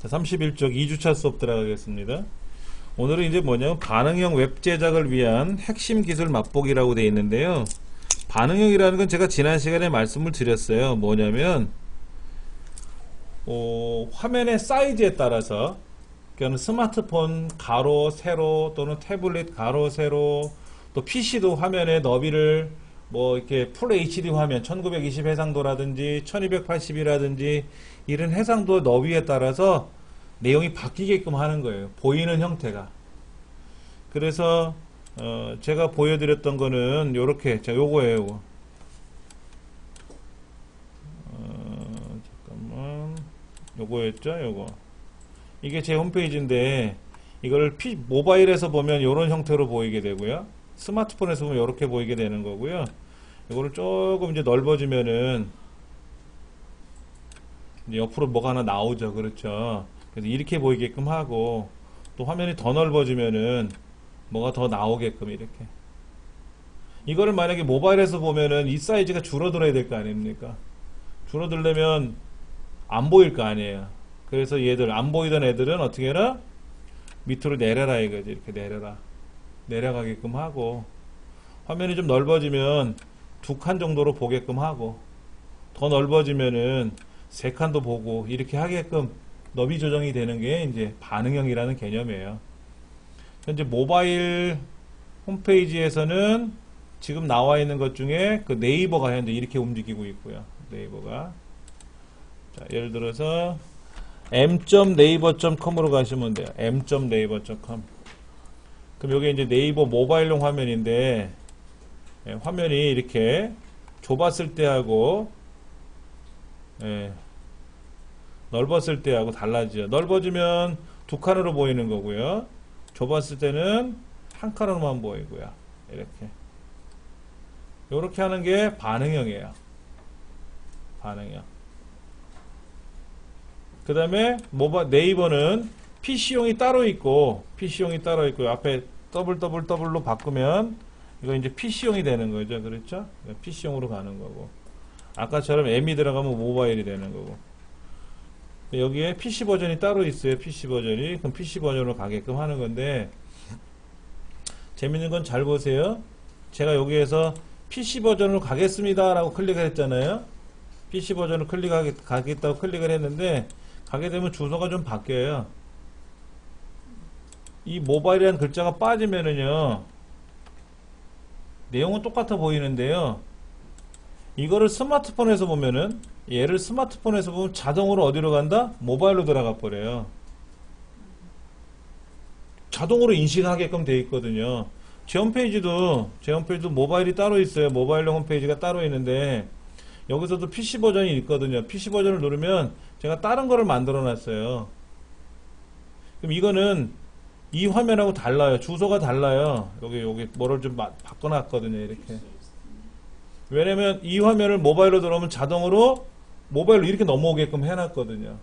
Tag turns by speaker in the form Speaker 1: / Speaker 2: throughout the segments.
Speaker 1: 자, 31쪽 2주차 수업 들어가겠습니다. 오늘은 이제 뭐냐면 반응형 웹 제작을 위한 핵심 기술 맛보기라고 되어 있는데요. 반응형이라는 건 제가 지난 시간에 말씀을 드렸어요. 뭐냐면 화면의 사이즈에 따라서, 그러니까 스마트폰 가로 세로 또는 태블릿 가로 세로, 또 PC도 화면의 너비를 뭐 이렇게 풀 HD 화면 1920 해상도라든지 1280이라든지 이런 해상도 너비에 따라서 내용이 바뀌게끔 하는 거예요. 보이는 형태가. 그래서 제가 보여드렸던 거는 요렇게, 자, 요거예요. 요거. 잠깐만, 요거였죠. 요거. 이게 제 홈페이지인데 이걸 모바일에서 보면 요런 형태로 보이게 되고요. 스마트폰에서 보면 요렇게 보이게 되는 거고요. 이거를 조금 이제 넓어지면은 이제 옆으로 뭐가 하나 나오죠. 그렇죠. 그래서 이렇게 보이게끔 하고, 또 화면이 더 넓어지면은 뭐가 더 나오게끔 이렇게. 이거를 만약에 모바일에서 보면은 이 사이즈가 줄어들어야 될 거 아닙니까? 줄어들려면 안 보일 거 아니에요. 그래서 얘들 안 보이던 애들은 어떻게 해라? 밑으로 내려라 이거지. 이렇게 내려라. 내려가게끔 하고, 화면이 좀 넓어지면 2칸 정도로 보게끔 하고, 더 넓어지면은 3칸도 보고, 이렇게 하게끔 너비 조정이 되는 게 이제 반응형이라는 개념이에요. 현재 모바일 홈페이지에서는 지금 나와 있는 것 중에 그 네이버가 현재 이렇게 움직이고 있고요. 네이버가. 자, 예를 들어서 m.naver.com으로 가시면 돼요. m.naver.com. 그럼 여기 이제 네이버 모바일용 화면인데, 화면이 이렇게 좁았을 때하고 넓었을 때하고 달라지죠. 넓어지면 2칸으로 보이는 거고요. 좁았을 때는 1칸으로만 보이고요. 이렇게 하는 게 반응형이에요. 반응형. 그 다음에 네이버는 PC용이 따로 있고, 앞에 더블로 바꾸면 이거 이제 PC용이 되는 거죠. 그렇죠? PC용으로 가는 거고, 아까처럼 M이 들어가면 모바일이 되는 거고, 여기에 PC 버전이 따로 있어요. PC 버전이. 그럼 PC 버전으로 가게끔 하는 건데, 재밌는 건 잘 보세요. 제가 여기에서 PC 버전으로 가겠습니다 라고 클릭을 했잖아요. PC 버전으로 가겠다고 클릭을 했는데, 가게 되면 주소가 좀 바뀌어요. 이 모바일이라는 글자가 빠지면은요, 내용은 똑같아 보이는데요, 이거를 스마트폰에서 보면은, 얘를 스마트폰에서 보면 자동으로 어디로 간다? 모바일로 들어가 버려요. 자동으로 인식하게끔 돼 있거든요. 제 홈페이지도 모바일이 따로 있어요. 모바일용 홈페이지가 따로 있는데, 여기서도 PC 버전이 있거든요. PC 버전을 누르면 제가 다른 거를 만들어 놨어요. 그럼 이거는 이 화면하고 달라요. 주소가 달라요. 여기 뭐를 좀 바꿔 놨거든요. 이렇게. 왜냐면 이 화면을 모바일로 들어오면 자동으로 모바일로 이렇게 넘어오게끔 해놨거든요.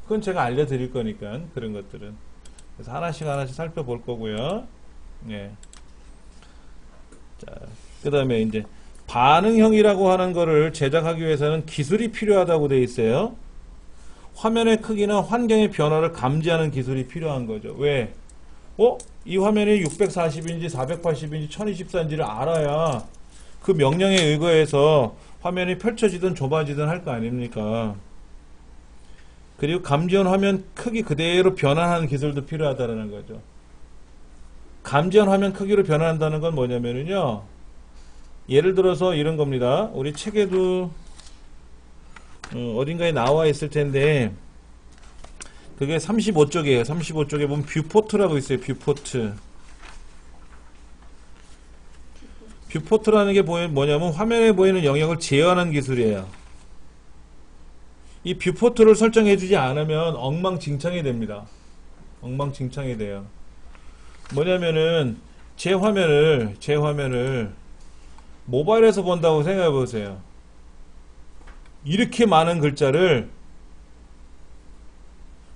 Speaker 1: 그건 제가 알려드릴 거니까, 그런 것들은. 그래서 하나씩 살펴볼 거고요. 예. 자, 그 다음에 이제 반응형이라고 하는 거를 제작하기 위해서는 기술이 필요하다고 되어 있어요. 화면의 크기나 환경의 변화를 감지하는 기술이 필요한 거죠. 왜? 이 화면이 640인지 480인지 1024인지를 알아야 그 명령에 의거해서 화면이 펼쳐지든 좁아지든 할 거 아닙니까? 그리고 감지한 화면 크기 그대로 변환하는 기술도 필요하다는 거죠. 감지한 화면 크기로 변환한다는 건 뭐냐면요, 예를 들어서 이런 겁니다. 우리 책에도 어딘가에 나와 있을 텐데, 그게 35쪽이에요. 35쪽에 보면 뷰포트라고 있어요. 뷰포트라는 게 뭐냐면 화면에 보이는 영역을 제어하는 기술이에요. 이 뷰포트를 설정해주지 않으면 엉망진창이 됩니다. 엉망진창이 돼요. 뭐냐면은 제 화면을 모바일에서 본다고 생각해 보세요. 이렇게 많은 글자를,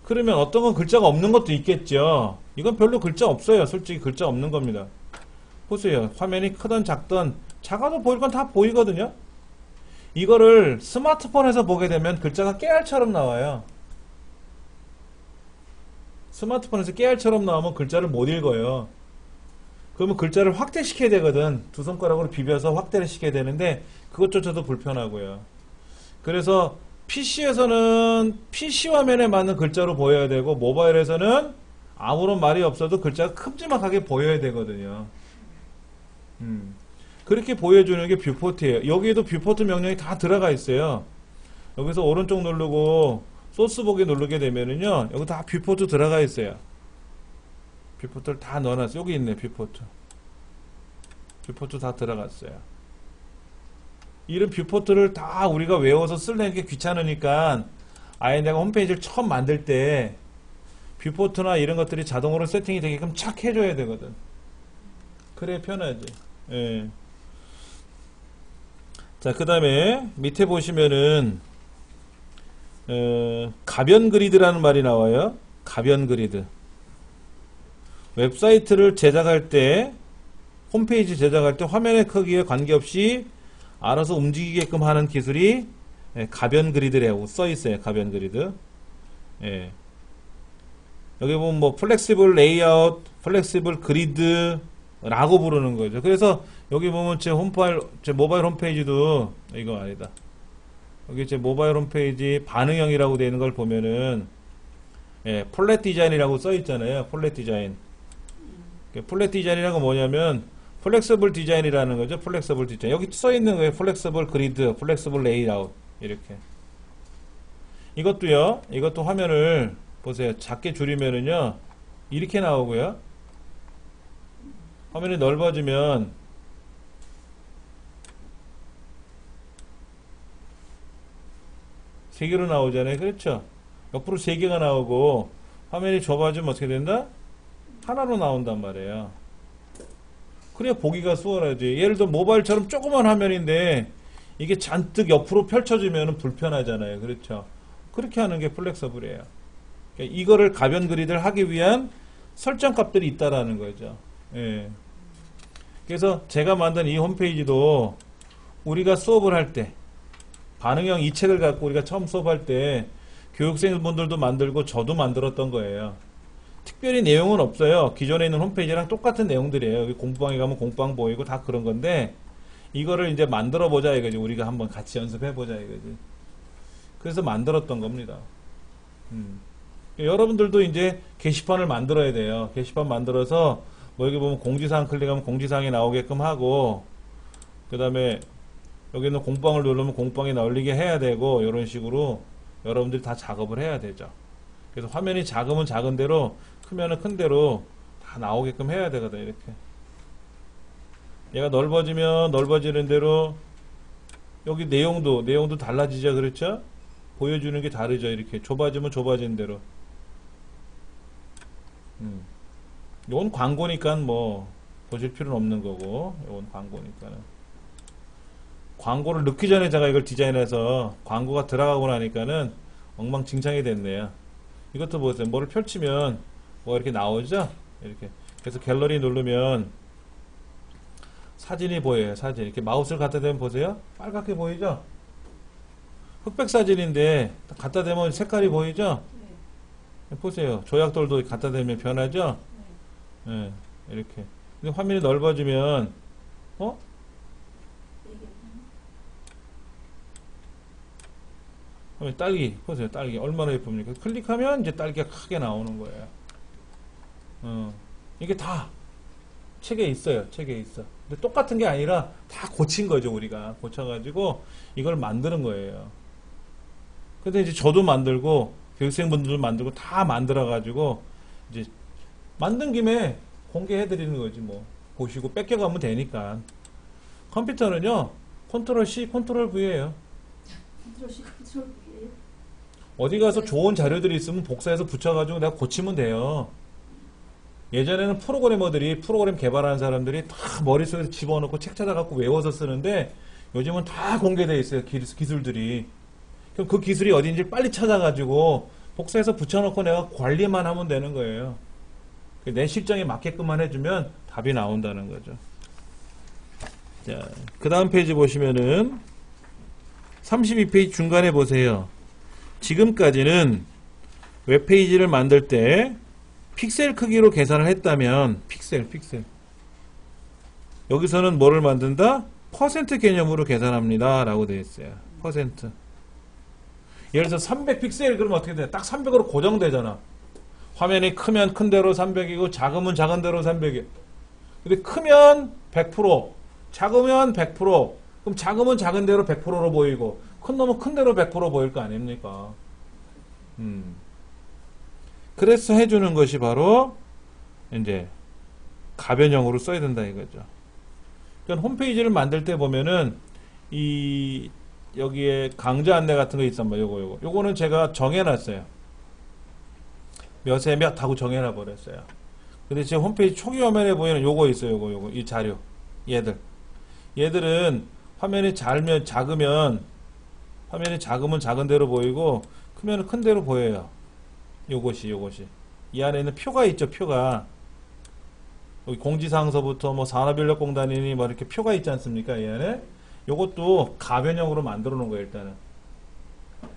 Speaker 1: 그러면 어떤 건 글자가 없는 것도 있겠죠. 이건 별로 글자 없어요. 솔직히 글자 없는 겁니다. 보세요. 화면이 크든 작든, 작아도 보일 건 다 보이거든요. 이거를 스마트폰에서 보게 되면 글자가 깨알처럼 나와요. 스마트폰에서 깨알처럼 나오면 글자를 못 읽어요. 그러면 글자를 확대시켜야 되거든. 두 손가락으로 비벼서 확대를 시켜야 되는데 그것조차도 불편하고요. 그래서 PC에서는 PC 화면에 맞는 글자로 보여야 되고 모바일에서는 아무런 말이 없어도 글자가 큼지막하게 보여야 되거든요. 그렇게 보여주는 게 뷰포트예요. 여기에도 뷰포트 명령이 다 들어가 있어요. 여기서 오른쪽 누르고 소스 보기 누르게 되면은요, 여기 다 뷰포트 들어가 있어요. 뷰포트를 다 넣어놨어요. 여기 있네, 뷰포트. 뷰포트 다 들어갔어요. 이런 뷰포트를 다 우리가 외워서 쓰려는 게 귀찮으니까 아예 내가 홈페이지를 처음 만들 때 뷰포트나 이런 것들이 자동으로 세팅이 되게끔 착 해줘야 되거든. 그래 편하지. 예. 자, 그 다음에 밑에 보시면은 가변 그리드라는 말이 나와요. 가변 그리드. 웹사이트를 제작할 때, 홈페이지 제작할 때 화면의 크기에 관계없이 알아서 움직이게끔 하는 기술이 가변 그리드라고 써 있어요. 가변 그리드. 예. 여기 보면 뭐 플렉시블 레이아웃, 플렉시블 그리드 라고 부르는 거죠. 그래서 여기 보면 제 모바일 홈페이지도 이거 아니다. 여기 제 모바일 홈페이지 반응형이라고 되어 있는 걸 보면은 플랫 디자인이라고 써 있잖아요. 플랫 디자인. 플랫 디자인이라는 건 뭐냐면 플렉서블 디자인이라는 거죠. 플렉서블 디자인. 여기 써 있는 거예요. 플렉서블 그리드, 플렉서블 레이아웃 이렇게. 이것도요. 이것도 화면을 보세요. 작게 줄이면은요. 이렇게 나오고요. 화면이 넓어지면 세 개로 나오잖아요. 그렇죠? 옆으로 세 개가 나오고 화면이 좁아지면 어떻게 된다? 하나로 나온단 말이에요. 그래야 보기가 수월하지. 예를 들어 모바일처럼 조그만 화면인데 이게 잔뜩 옆으로 펼쳐지면 불편하잖아요. 그렇죠? 그렇게 하는 게 플렉서블이에요. 그러니까 이거를 가변 그리드를 하기 위한 설정 값들이 있다라는 거죠. 예. 그래서 제가 만든 이 홈페이지도 우리가 수업을 할 때 반응형 이 책을 갖고 우리가 처음 수업할 때 교육생분들도 만들고 저도 만들었던 거예요. 특별히 내용은 없어요. 기존에 있는 홈페이지랑 똑같은 내용들이에요. 여기 공부방에 가면 공부방 보이고 다 그런 건데 이거를 이제 만들어 보자 이거지. 우리가 한번 같이 연습해 보자 이거지. 그래서 만들었던 겁니다. 여러분들도 이제 게시판을 만들어야 돼요. 게시판 만들어서 뭐 여기 보면 공지사항 클릭하면 공지사항이 나오게끔 하고 그 다음에 여기는 공방을 누르면 공방이 널리게 해야 되고 이런 식으로 여러분들이 다 작업을 해야 되죠. 그래서 화면이 작으면 작은 대로 크면은 큰 대로 다 나오게끔 해야 되거든. 이렇게 얘가 넓어지면 넓어지는 대로 여기 내용도 달라지죠. 그렇죠? 보여주는 게 다르죠. 이렇게 좁아지면 좁아지는 대로. 이건 광고니까 뭐 보실 필요는 없는 거고 이건 광고니까는 광고를 넣기 전에 제가 이걸 디자인해서 광고가 들어가고 나니까는 엉망진창이 됐네요. 이것도 보세요. 뭐를 펼치면 뭐 이렇게 나오죠? 이렇게. 그래서 갤러리 누르면 사진이 보여요. 사진. 이렇게 마우스를 갖다 대면 보세요. 빨갛게 보이죠? 흑백 사진인데 갖다 대면 색깔이 보이죠? 네. 보세요. 조약돌도 갖다 대면 변하죠? 네. 이렇게. 근데 화면이 넓어지면 딸기 보세요. 딸기 얼마나 예쁩니까? 클릭하면 이제 딸기가 크게 나오는 거예요. 이게 다 책에 있어요. 책에 있어. 근데 똑같은 게 아니라 다 고친 거죠. 우리가 고쳐가지고 이걸 만드는 거예요. 근데 이제 저도 만들고 교육생분들도 만들고 다 만들어가지고 이제 만든 김에 공개해드리는 거지 뭐. 보시고 뺏겨가면 되니까. 컴퓨터는요 컨트롤 C, 컨트롤 V예요.
Speaker 2: 컨트롤 C, 컨트롤 V.
Speaker 1: 어디 가서 좋은 자료들이 있으면 복사해서 붙여가지고 내가 고치면 돼요. 예전에는 프로그래머들이 프로그램 개발하는 사람들이 다 머릿속에서 집어넣고 책 찾아갖고 외워서 쓰는데 요즘은 다 공개되어 있어요. 기술들이. 그럼 그 기술이 어딘지 빨리 찾아가지고 복사해서 붙여놓고 내가 관리만 하면 되는 거예요. 내 실정에 맞게끔만 해주면 답이 나온다는 거죠. 자, 그 다음 페이지 보시면은 32페이지 중간에 보세요. 지금까지는 웹페이지를 만들 때 픽셀 크기로 계산을 했다면 픽셀 여기서는 뭐를 만든다? 퍼센트 개념으로 계산합니다 라고 되어 있어요. 퍼센트. 예를 들어서 300픽셀 그러면 어떻게 돼? 딱 300으로 고정되잖아. 화면이 크면 큰 대로 300이고 작으면 작은 대로 300이야. 근데 크면 100%, 작으면 100%, 그럼 작으면 작은 대로 100%로 보이고 큰 놈은 큰 대로 100% 보일 거 아닙니까? 그래서 해주는 것이 바로 이제 가변형으로 써야 된다 이거죠. 그러니까 홈페이지를 만들 때 보면은 이 여기에 강좌 안내 같은 거 있단 말이에요. 요거는 제가 정해놨어요. 몇에 몇 하고 정해놔 버렸어요. 근데 지금 홈페이지 초기 화면에 보이는 요거 있어요. 요거 이 자료. 얘들은 화면이 작으면 화면이 작으면 작은 대로 보이고 크면 큰 대로 보여요. 요것이 이 안에 있는 표가 있죠. 표가 여기 공지사항서부터 뭐 산업인력공단이니 뭐 이렇게 표가 있지 않습니까? 이 안에 요것도 가변형으로 만들어 놓은 거예요. 일단은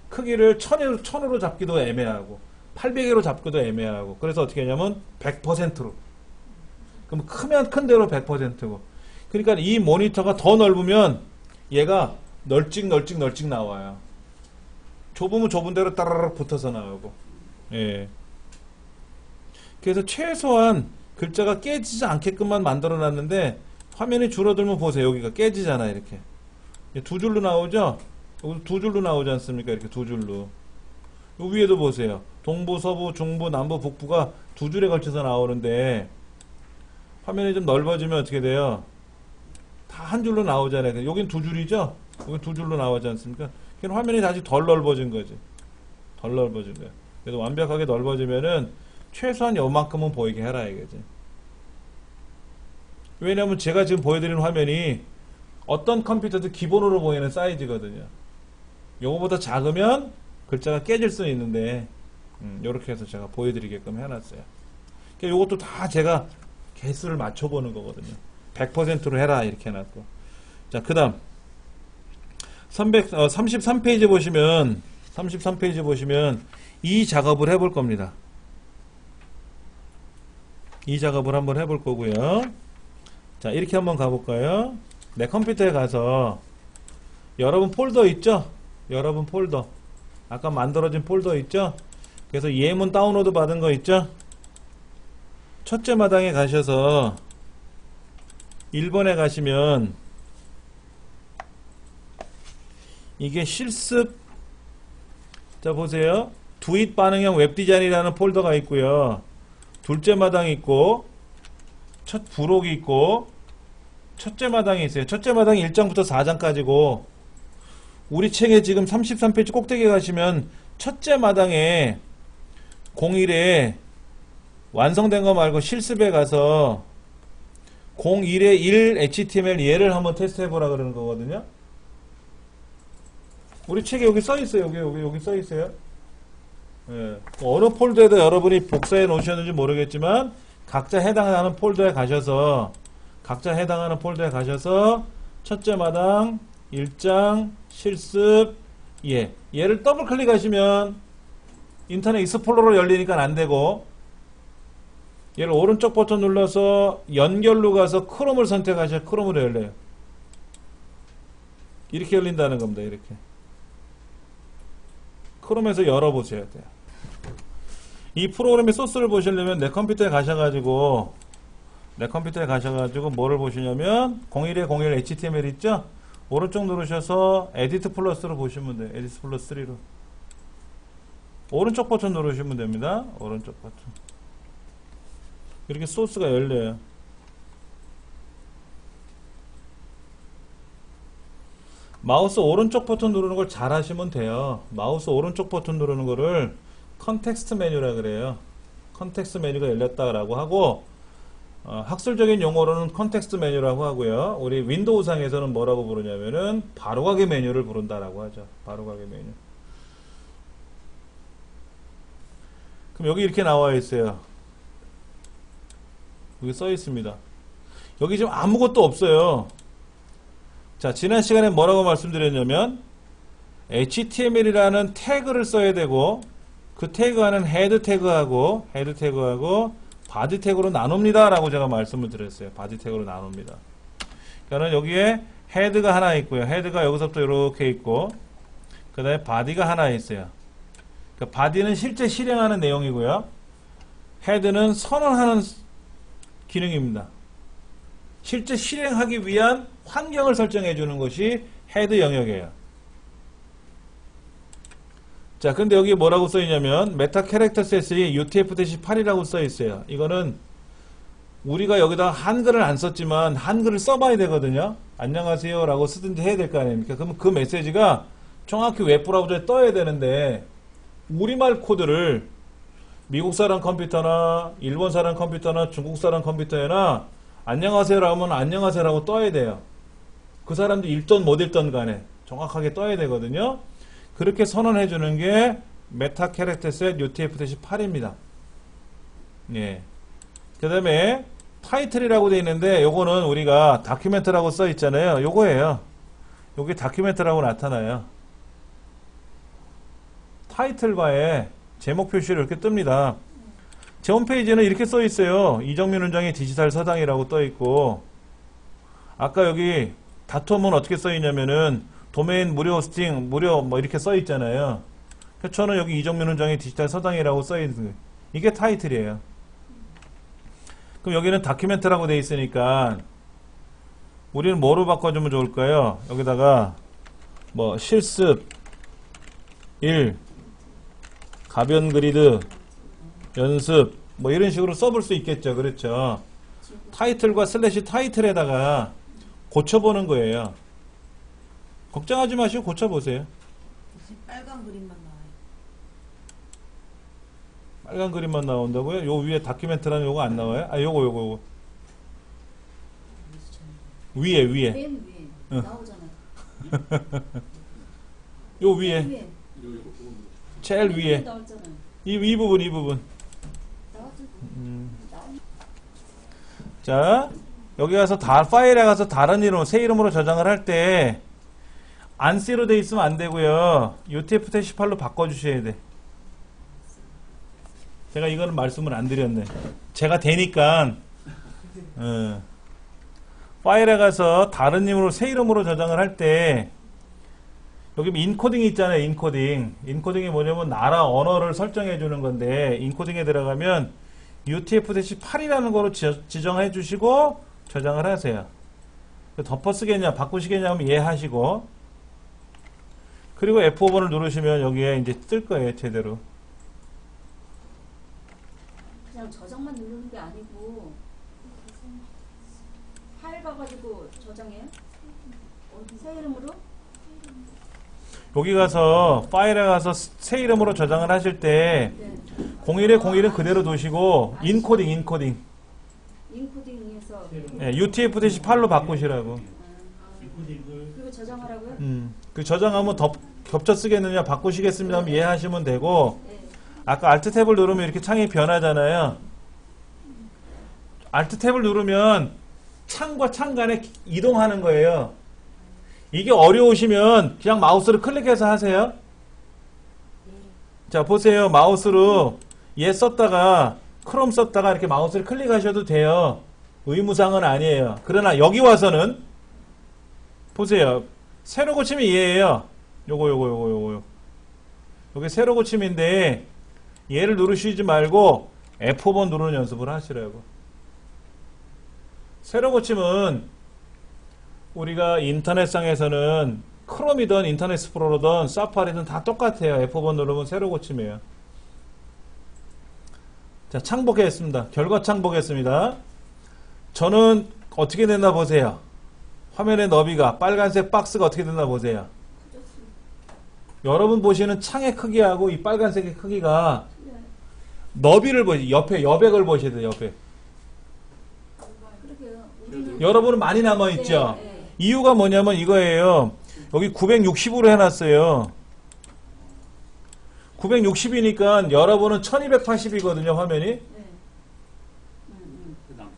Speaker 1: 크기를 1000으로 잡기도 애매하고 800으로 잡기도 애매하고 그래서 어떻게 하냐면 100%로 그럼 크면 큰 대로 100%고 그러니까 이 모니터가 더 넓으면 얘가 널찍 나와요. 좁으면 좁은 대로 따라락 붙어서 나오고 예. 그래서 최소한 글자가 깨지지 않게끔만 만들어 놨는데 화면이 줄어들면 보세요. 여기가 깨지잖아. 이렇게 두 줄로 나오죠. 여기 두 줄로 나오지 않습니까? 이렇게 두 줄로. 요 위에도 보세요. 동부, 서부, 중부, 남부, 북부가 두 줄에 걸쳐서 나오는데 화면이 좀 넓어지면 어떻게 돼요? 다 한 줄로 나오잖아요. 여긴 두 줄이죠? 여긴 두 줄로 나오지 않습니까? 그럼 화면이 다시 덜 넓어진 거지. 덜 넓어진 거야. 그래서 완벽하게 넓어지면은 최소한 요만큼은 보이게 해라 이거지. 왜냐면 제가 지금 보여드리는 화면이 어떤 컴퓨터도 기본으로 보이는 사이즈거든요. 요거보다 작으면 글자가 깨질 수는 있는데 요렇게 해서 제가 보여드리게끔 해놨어요. 그러니까 요것도 다 제가 개수를 맞춰보는 거거든요. 100%로 해라 이렇게 해놨고. 자, 그 다음 33페이지 보시면 이 작업을 해볼 겁니다. 이 작업을 한번 해볼 거고요. 자, 이렇게 한번 가볼까요? 내 컴퓨터에 가서 여러분 폴더 있죠? 여러분 폴더 아까 만들어진 폴더 있죠? 그래서 예문 다운로드 받은 거 있죠? 첫째 마당에 가셔서 1번에 가시면 이게 실습 자 보세요. 두잇 반응형 웹디자인이라는 폴더가 있고요. 둘째 마당이 있고 첫 부록이 있고 첫째 마당이 있어요. 첫째 마당이 1장부터 4장까지고 우리 책에 지금 33페이지 꼭대기에 가시면 첫째 마당에 01에 완성된 거 말고 실습에 가서 01에 1 HTML 얘를 한번 테스트 해보라 그러는 거거든요. 우리 책에 여기 써있어요. 여기 써있어요. 예. 어느 폴더에도 여러분이 복사해 놓으셨는지 모르겠지만 각자 해당하는 폴더에 가셔서 첫째 마당 1장 실습 얘를 더블 클릭하시면 인터넷 익스플로러 열리니까 안되고 얘를 오른쪽 버튼 눌러서 연결로 가서 크롬을 선택하셔야 크롬으로 열려요. 이렇게 열린다는 겁니다. 이렇게 크롬에서 열어보셔야 돼요. 이 프로그램의 소스를 보시려면 내 컴퓨터에 가셔가지고 뭐를 보시냐면 01에 01 HTML 있죠? 오른쪽 누르셔서 에디트 플러스로 보시면 돼요. 에디트 플러스 3로 오른쪽 버튼 누르시면 됩니다. 오른쪽 버튼 이렇게 소스가 열려요. 마우스 오른쪽 버튼 누르는 걸 잘 하시면 돼요. 마우스 오른쪽 버튼 누르는 거를 컨텍스트 메뉴라 그래요. 컨텍스트 메뉴가 열렸다라고 하고 학술적인 용어로는 컨텍스트 메뉴라고 하고요. 우리 윈도우상에서는 뭐라고 부르냐면은 바로가기 메뉴를 부른다라고 하죠. 바로가기 메뉴. 그럼 여기 이렇게 나와 있어요. 여기 써 있습니다. 여기 지금 아무것도 없어요. 자, 지난 시간에 뭐라고 말씀드렸냐면 HTML이라는 태그를 써야 되고 그 태그하는 헤드 태그하고 바디 태그로 나눕니다 라고 제가 말씀을 드렸어요. 바디 태그로 나눕니다. 그러니까 여기에 헤드가 하나 있고요. 헤드가 여기서부터 이렇게 있고 그 다음에 바디가 하나 있어요. 그러니까 바디는 실제 실행하는 내용이고요. 헤드는 선언하는 기능입니다. 실제 실행하기 위한 환경을 설정해 주는 것이 헤드 영역이에요. 자, 근데 여기 뭐라고 써 있냐면 메타 캐릭터 셋이 UTF-8이라고 써 있어요. 이거는 우리가 여기다 한글을 안 썼지만 한글을 써봐야 되거든요. 안녕하세요 라고 쓰든지 해야 될 거 아닙니까? 그러면 그 메시지가 정확히 웹브라우저에 떠야 되는데 우리말 코드를 미국 사람 컴퓨터나 일본 사람 컴퓨터나 중국 사람 컴퓨터에나 안녕하세요라고 하면 안녕하세요라고 떠야 돼요. 그 사람도 읽던 못 읽던 간에 정확하게 떠야 되거든요. 그렇게 선언해 주는 게 메타 캐릭터 셋 UTF-8입니다. 예. 그 다음에 타이틀이라고 되어 있는데 요거는 우리가 다큐멘트라고 써 있잖아요. 요거예요. 요게 다큐멘트라고 나타나요. 타이틀바에 제목 표시를 이렇게 뜹니다. 제 홈페이지는 이렇게 써 있어요. 이정민 원장의 디지털 서당이라고 떠 있고, 아까 여기 다툼은 어떻게 써 있냐면은 도메인 무료 호스팅 무료 뭐 이렇게 써 있잖아요. 저는 여기 이정민 원장의 디지털 서당이라고 써 있는 거예요. 이게 타이틀이에요. 그럼 여기는 다큐멘트라고 되어 있으니까 우리는 뭐로 바꿔주면 좋을까요? 여기다가 뭐 실습 1 가변 그리드 연습 뭐 이런 식으로 써볼 수 있겠죠. 그렇죠. 타이틀과 슬래시 타이틀에다가 고쳐보는 거예요. 걱정하지 마시고 고쳐보세요.
Speaker 3: 빨간 그림만 나와요.
Speaker 1: 빨간 그림만 나온다고요? 요 위에 다큐멘트라는 요거 안 나와요? 아 요거 위에
Speaker 2: 맨 위에
Speaker 1: 응.
Speaker 2: 나오잖아요.
Speaker 1: 요 위에
Speaker 2: 위에
Speaker 1: 제일 위에
Speaker 2: 나왔잖아요.
Speaker 1: 이 부분
Speaker 2: 나왔죠.
Speaker 1: 자 여기 가서 파일에 가서 다른 이름 새 이름으로 저장을 할 때 안C로 돼 있으면 안 되고요. UTF-8로 바꿔주셔야 돼. 제가 이거는 말씀을 안 드렸네. 제가 되니까 파일에 가서 다른 이름으로 새 이름으로 저장을 할 때 여기 인코딩이 있잖아요. 인코딩이 뭐냐면 나라 언어를 설정해 주는 건데 인코딩에 들어가면 UTF-8이라는 거로 지정해 주시고 저장을 하세요. 덮어쓰겠냐 바꾸시겠냐 하면 이해하시고, 그리고 F5번을 누르시면 여기에 이제 뜰 거예요. 제대로.
Speaker 2: 그냥 저장만 누르는 게 아니고 파일 가가지고 저장해요? 새 이름으로?
Speaker 1: 여기 가서 파일에 가서 새 이름으로 저장을 하실 때
Speaker 2: 네.
Speaker 1: 01에 01은 그대로 두시고 인코딩
Speaker 2: 인코딩해서
Speaker 1: 예, UTF-8로 바꾸시라고.
Speaker 2: 그리고 저장하라고요?
Speaker 1: 그 저장하면 겹쳐 쓰겠느냐 바꾸시겠습니다 하면 이해하시면 되고,
Speaker 2: 네.
Speaker 1: 아까 Alt 탭을 누르면 이렇게 창이 변하잖아요. Alt 탭을 누르면 창과 창 간에 이동하는 거예요. 이게 어려우시면 그냥 마우스를 클릭해서 하세요. 자 보세요. 마우스로 얘 썼다가 크롬 썼다가 이렇게 마우스를 클릭하셔도 돼요. 의무사항은 아니에요. 그러나 여기 와서는 보세요. 새로 고치면 얘예요. 요거 요게 새로 고침인데 얘를 누르시지 말고 F5번 누르는 연습을 하시라고. 새로 고침은 우리가 인터넷상에서는 크롬이든 인터넷 익스플로러든 사파리든 다 똑같아요. F5번 누르면 새로 고침이에요. 자, 창 보겠습니다. 결과 창 보겠습니다. 저는 어떻게 됐나 보세요. 화면의 너비가 빨간색 박스가 어떻게 됐나 보세요. 여러분 보시는 창의 크기하고 이 빨간색의 크기가 너비를 보시, 옆에 여백을 보셔야 돼요. 옆에.
Speaker 2: 그러게요. 우리는
Speaker 1: 여러분은 많이 남아있죠.
Speaker 2: 네.
Speaker 1: 이유가 뭐냐면 이거예요. 여기 960으로 해놨어요. 960이니까 여러분은 1280이거든요. 화면이.
Speaker 2: 네.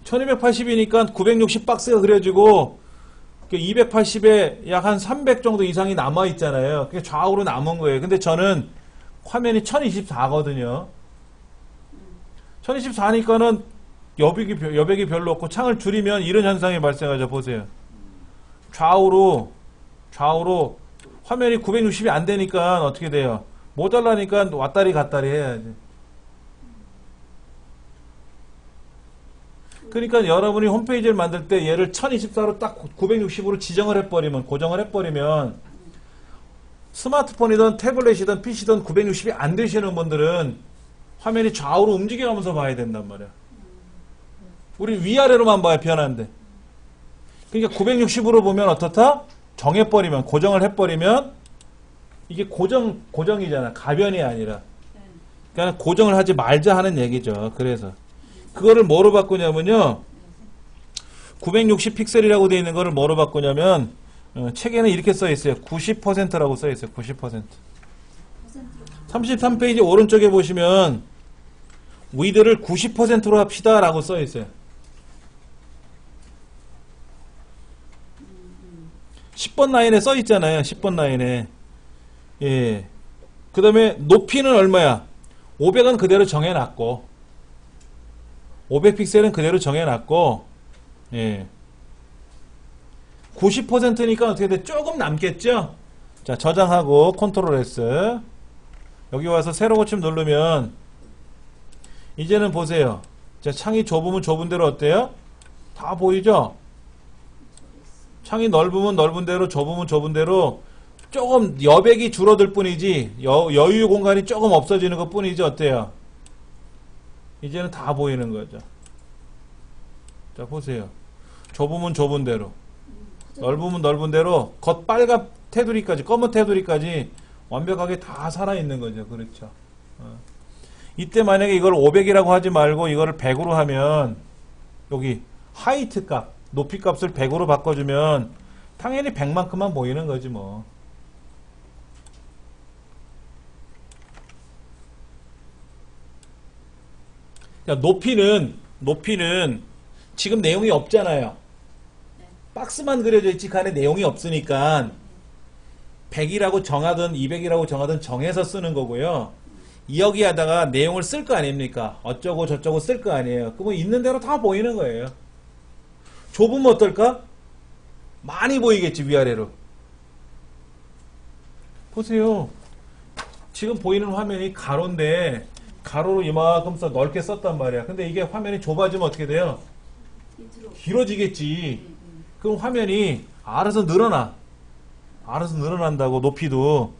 Speaker 1: 1280이니까 960 박스가 그려지고 280에 약 한 300 정도 이상이 남아있잖아요. 그게 좌우로 남은 거예요. 근데 저는 화면이 1024거든요. 1024니까는 여백이 별로 없고 창을 줄이면 이런 현상이 발생하죠. 보세요. 좌우로 화면이 960이 안 되니까 어떻게 돼요? 모자라니까 왔다리 갔다리 해야지. 그러니까 여러분이 홈페이지를 만들 때 얘를 1024로 딱 960으로 지정을 해버리면, 고정을 해버리면 스마트폰이든 태블릿이든 PC든 960이 안 되시는 분들은 화면이 좌우로 움직여가면서 봐야 된단 말이야. 우리 위아래로만 봐야 편한데. 그러니까 960으로 보면 어떻다? 정해버리면, 고정을 해버리면 이게 고정이잖아. 가변이 아니라. 그러니까 고정을 하지 말자 하는 얘기죠. 그래서 그거를 뭐로 바꾸냐면요. 960 픽셀이라고 되어 있는 거를 뭐로 바꾸냐면 책에는 이렇게 써 있어요. 90%라고 써 있어요. 90%. 33페이지 오른쪽에 보시면 위드를 90%로 합시다 라고 써 있어요. 10번 라인에 써 있잖아요. 10번 라인에. 예. 그 다음에 높이는 얼마야? 500은 그대로 정해놨고 500픽셀은 그대로 정해놨고 예. 90%니까 어떻게 돼? 조금 남겠죠? 자, 저장하고 컨트롤 S. 여기 와서 새로 고침 누르면 이제는 보세요. 자, 창이 좁으면 좁은 대로 어때요? 다 보이죠? 창이 넓으면 넓은 대로, 좁으면 좁은 대로 조금 여백이 줄어들 뿐이지 여유 공간이 조금 없어지는 것 뿐이지 어때요? 이제는 다 보이는 거죠. 자, 보세요. 좁으면 좁은 대로, 넓으면 넓은 대로 겉 빨간 테두리까지, 검은 테두리까지 완벽하게 다 살아있는 거죠. 그렇죠. 이때 만약에 이걸 500이라고 하지 말고 이거를 100으로 하면 여기 하이트 값, 높이 값을 100으로 바꿔주면 당연히 100만큼만 보이는 거지 뭐. 높이는 지금 내용이 없잖아요. 박스만 그려져 있지 그 안에 내용이 없으니까 100이라고 정하든 200이라고 정하든 정해서 쓰는 거고요. 여기에다가 내용을 쓸 거 아닙니까? 어쩌고 저쩌고 쓸 거 아니에요. 그러면 있는 대로 다 보이는 거예요. 좁으면 어떨까? 많이 보이겠지, 위아래로. 보세요. 지금 보이는 화면이 가로인데 가로로 이만큼 넓게 썼단 말이야. 근데 이게 화면이 좁아지면 어떻게 돼요? 길어지겠지. 그럼 화면이 알아서 늘어나. 알아서 늘어난다고, 높이도.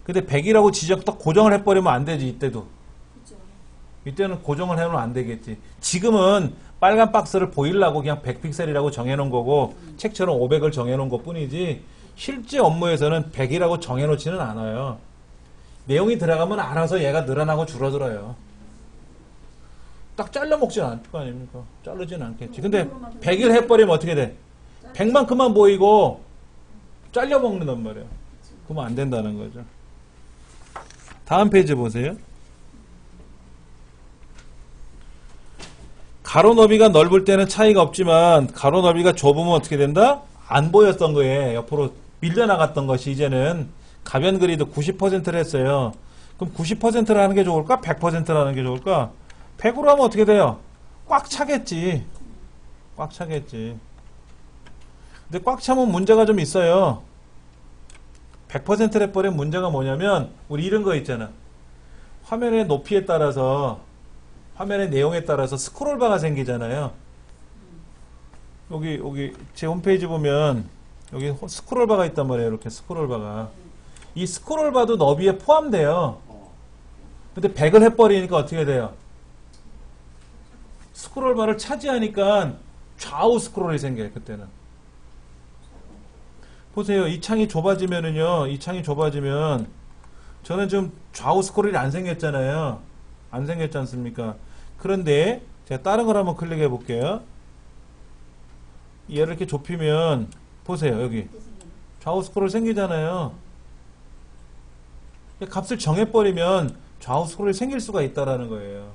Speaker 1: 근데 100이라고 딱 고정을 해버리면 안 되지, 이때도. 이때는 고정을 해놓으면 안 되겠지. 지금은 빨간 박스를 보이려고 그냥 100픽셀이라고 정해놓은 거고, 책처럼 500을 정해놓은 것 뿐이지, 실제 업무에서는 100이라고 정해놓지는 않아요. 내용이 들어가면 알아서 얘가 늘어나고 줄어들어요. 딱 잘라먹진 않을 거 아닙니까? 자르진 않겠지. 근데 100을 해버리면 어떻게 돼? 100만큼만 보이고 잘려먹는단 말이에요. 그러면 안 된다는 거죠. 다음 페이지 보세요. 가로 너비가 넓을 때는 차이가 없지만 가로 너비가 좁으면 어떻게 된다? 안 보였던 거에 옆으로 밀려나갔던 것이 이제는 가변 그리드 90%를 했어요. 그럼 90%를 하는 게 좋을까? 100%를 하는 게 좋을까? 100으로 하면 어떻게 돼요? 꽉 차겠지. 꽉 차겠지. 근데 꽉 차면 문제가 좀 있어요. 100%를 해버린 문제가 뭐냐면 우리 이런 거 있잖아. 화면의 높이에 따라서 화면의 내용에 따라서 스크롤바가 생기잖아요. 여기 제 홈페이지 보면 여기 스크롤바가 있단 말이에요. 이렇게 스크롤바가. 이 스크롤바도 너비에 포함돼요. 근데 100을 해버리니까 어떻게 돼요? 스크롤바를 차지하니까 좌우 스크롤이 생겨요. 그때는. 보세요. 이 창이 좁아지면은요. 이 창이 좁아지면 저는 지금 좌우 스크롤이 안 생겼잖아요. 안 생겼지 않습니까? 그런데 제가 다른 걸 한번 클릭해 볼게요. 얘를 이렇게 좁히면 보세요. 여기 좌우 스크롤 생기잖아요. 값을 정해버리면 좌우 스크롤이 생길 수가 있다라는 거예요.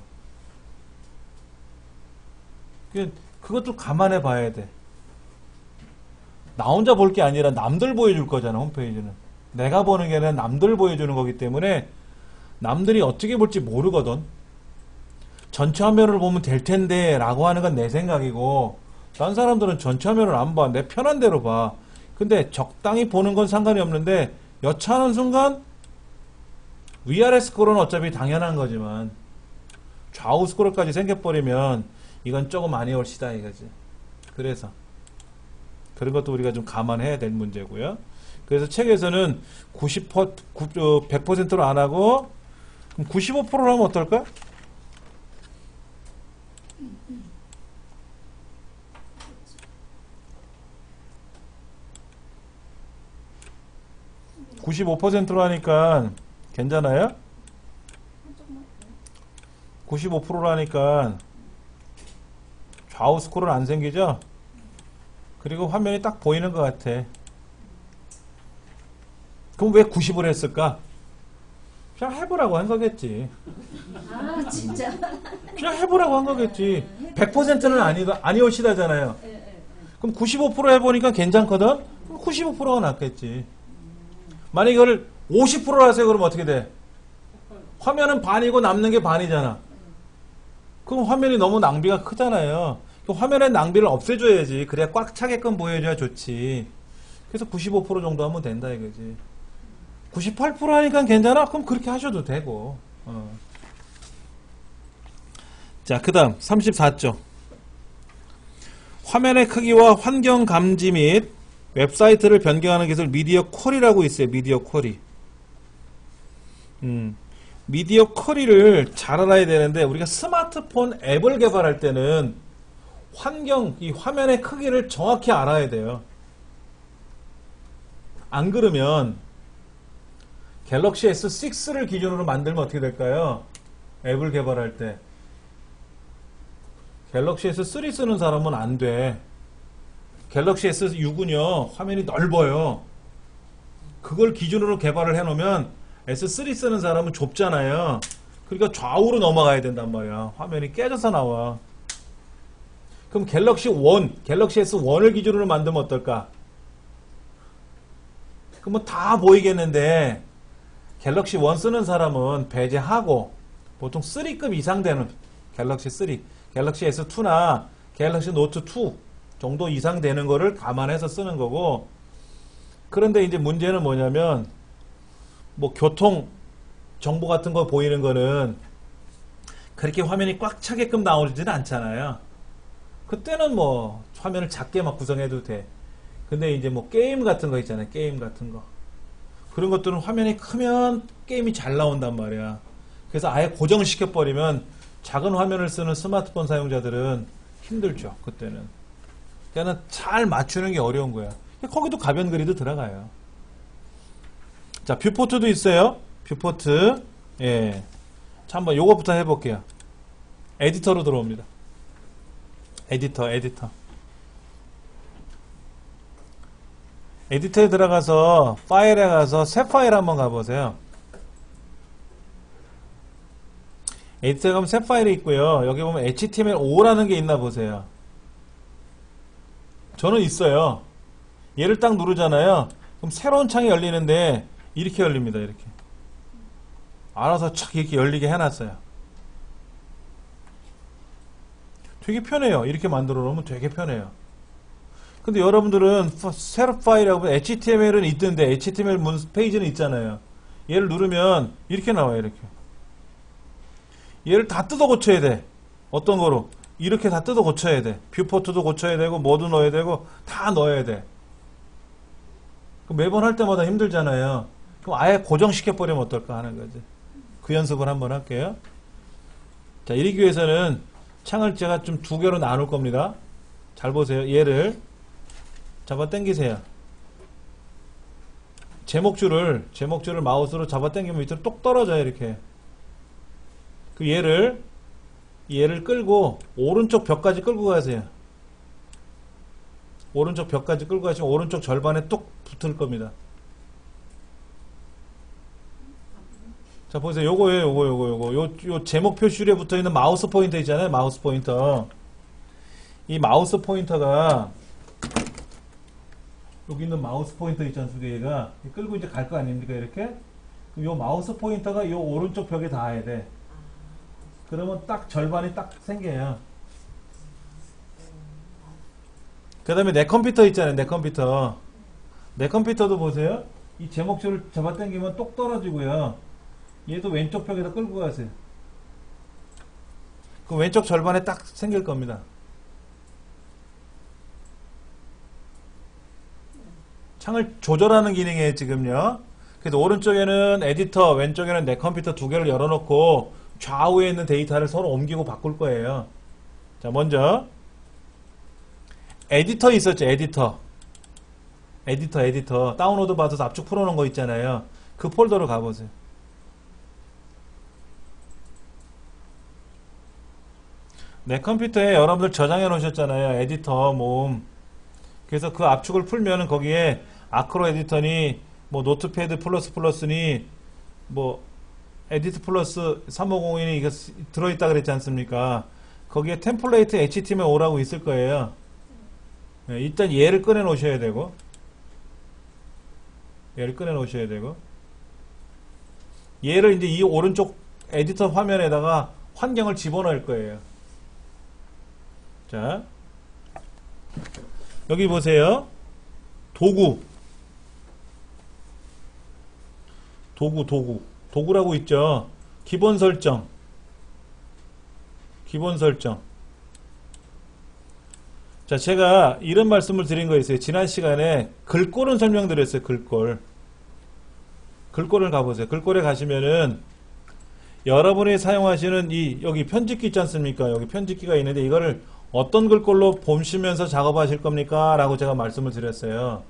Speaker 1: 그것도 감안해 봐야 돼. 나 혼자 볼 게 아니라 남들 보여줄 거잖아. 홈페이지는 내가 보는 게 아니라 남들 보여주는 거기 때문에 남들이 어떻게 볼지 모르거든. 전체 화면을 보면 될 텐데 라고 하는 건 내 생각이고, 딴 사람들은 전체 화면을 안 봐. 내 편한 대로 봐. 근데 적당히 보는 건 상관이 없는데 여차하는 순간 위아래 스크롤은 어차피 당연한 거지만 좌우 스크롤까지 생겨버리면 이건 조금 많이 올시다 이거지. 그래서 그런 것도 우리가 좀 감안해야 될 문제고요. 그래서 책에서는 100%로 안 하고 95%로 하면 어떨까? (95%로) 하니까 괜찮아요? 95%로 하니까 좌우 스크롤 안 생기죠? 그리고 화면이 딱 보이는 것 같아. 그럼 왜 90을 했을까? 그냥 해보라고 한 거겠지.
Speaker 2: 아 진짜.
Speaker 1: 그냥 해보라고 한 거겠지. 100%는 아니오시다잖아요. 그럼 95% 해보니까 괜찮거든? 그럼 95%가 낫겠지. 만약 이거를 50%로 하세요. 그러면 어떻게 돼? 화면은 반이고 남는 게 반이잖아. 그럼 화면이 너무 낭비가 크잖아요. 그 화면의 낭비를 없애줘야지. 그래야 꽉 차게끔 보여줘야 좋지. 그래서 95% 정도 하면 된다 이거지. 98% 하니까 괜찮아? 그럼 그렇게 하셔도 되고. 자, 그 다음 34쪽. 화면의 크기와 환경 감지 및 웹사이트를 변경하는 기술 미디어 쿼리라고 있어요. 미디어 쿼리. 미디어 쿼리를 잘 알아야 되는데 우리가 스마트폰 앱을 개발할 때는 이 화면의 크기를 정확히 알아야 돼요. 안 그러면 갤럭시 S6를 기준으로 만들면 어떻게 될까요? 앱을 개발할 때 갤럭시 S3 쓰는 사람은 안 돼. 갤럭시 S6은요 화면이 넓어요. 그걸 기준으로 개발을 해놓으면 S3 쓰는 사람은 좁잖아요. 그러니까 좌우로 넘어가야 된단 말이야. 화면이 깨져서 나와. 그럼 갤럭시 S1을 기준으로 만들면 어떨까? 그러면 다 보이겠는데 갤럭시 1 쓰는 사람은 배제하고 보통 3급 이상 되는 갤럭시 3, 갤럭시 S2나 갤럭시 노트 2 정도 이상 되는 거를 감안해서 쓰는 거고, 그런데 이제 문제는 뭐냐면 뭐 교통 정보 같은 거 보이는 거는 그렇게 화면이 꽉 차게끔 나오지는 않잖아요. 그때는 뭐 화면을 작게 막 구성해도 돼. 근데 이제 뭐 게임 같은 거 있잖아요. 게임 같은 거. 그런 것들은 화면이 크면 게임이 잘 나온단 말이야. 그래서 아예 고정을 시켜버리면 작은 화면을 쓰는 스마트폰 사용자들은 힘들죠. 그때는. 그러니까 잘 맞추는 게 어려운 거야. 거기도 가변 그리드 들어가요. 자, 뷰포트도 있어요. 뷰포트. 예. 자, 한번 요거부터 해볼게요. 에디터로 들어옵니다. 에디터. 에디터에 들어가서 파일에 가서 새 파일 한번 가보세요. 에디터에 가면 새 파일이 있고요. 여기 보면 HTML5라는 게 있나 보세요. 저는 있어요. 얘를 딱 누르잖아요. 그럼 새로운 창이 열리는데 이렇게 열립니다. 이렇게. 알아서 착 이렇게 열리게 해놨어요. 되게 편해요. 이렇게 만들어 놓으면 되게 편해요. 근데 여러분들은 새로 파일이라고 HTML은 있던데 HTML 페이지는 있잖아요. 얘를 누르면 이렇게 나와요. 이렇게. 얘를 다 뜯어 고쳐야 돼. 어떤 거로? 이렇게 다 뜯어 고쳐야 돼. 뷰포트도 고쳐야 되고 뭐도 넣어야 되고 다 넣어야 돼. 그럼 매번 할 때마다 힘들잖아요. 그럼 아예 고정시켜버리면 어떨까 하는 거지. 그 연습을 한번 할게요. 자, 이러기 위해서는 창을 제가 좀 두 개로 나눌 겁니다. 잘 보세요. 얘를 잡아 당기세요. 제목줄을 마우스로 잡아 당기면 밑으로 똑 떨어져요. 이렇게. 그 얘를 끌고 오른쪽 벽까지 끌고 가세요. 오른쪽 벽까지 끌고 가시면 오른쪽 절반에 뚝 붙을 겁니다. 자, 보세요. 요거예요. 요 제목 표시줄에 붙어 있는 마우스 포인터 있잖아요. 마우스 포인터. 이 마우스 포인터가 여기 있는 마우스 포인터 있지 않습니까? 얘가 끌고 이제 갈 거 아닙니까? 이렇게. 그럼 요 마우스 포인터가 요 오른쪽 벽에 닿아야 돼. 그러면 딱 절반이 딱 생겨요. 그 다음에 내 컴퓨터 있잖아요. 내 컴퓨터. 내 컴퓨터도 보세요. 이 제목줄을 잡아당기면 똑 떨어지고요. 얘도 왼쪽 벽에다 끌고 가세요. 그럼 왼쪽 절반에 딱 생길 겁니다. 창을 조절하는 기능이에요, 지금요. 그래서 오른쪽에는 에디터, 왼쪽에는 내 컴퓨터 두 개를 열어놓고 좌우에 있는 데이터를 서로 옮기고 바꿀 거예요. 자, 먼저 에디터 있었죠, 에디터. 에디터. 다운로드 받아서 압축 풀어놓은 거 있잖아요. 그 폴더로 가보세요. 내 컴퓨터에 여러분들 저장해 놓으셨잖아요. 에디터 모음. 그래서 그 압축을 풀면은 거기에 아크로 에디터니 뭐 노트패드 플러스니 뭐 에디트 플러스 3501이 이거 들어있다 그랬지 않습니까? 거기에 템플레이트 HTML5라고 있을 거예요. 네, 일단 얘를 꺼내 놓으셔야 되고 얘를 이제 이 오른쪽 에디터 화면에다가 환경을 집어넣을 거예요. 자, 여기 보세요. 도구라고 있죠. 기본 설정. 자, 제가 이런 말씀을 드린 거 있어요. 지난 시간에 글꼴은 설명드렸어요. 글꼴을 가보세요. 글꼴에 가시면은 여러분이 사용하시는 이 여기 편집기 있지 않습니까? 여기 편집기가 있는데 이거를 어떤 글꼴로 보시면서 작업하실 겁니까? 라고 제가 말씀을 드렸어요.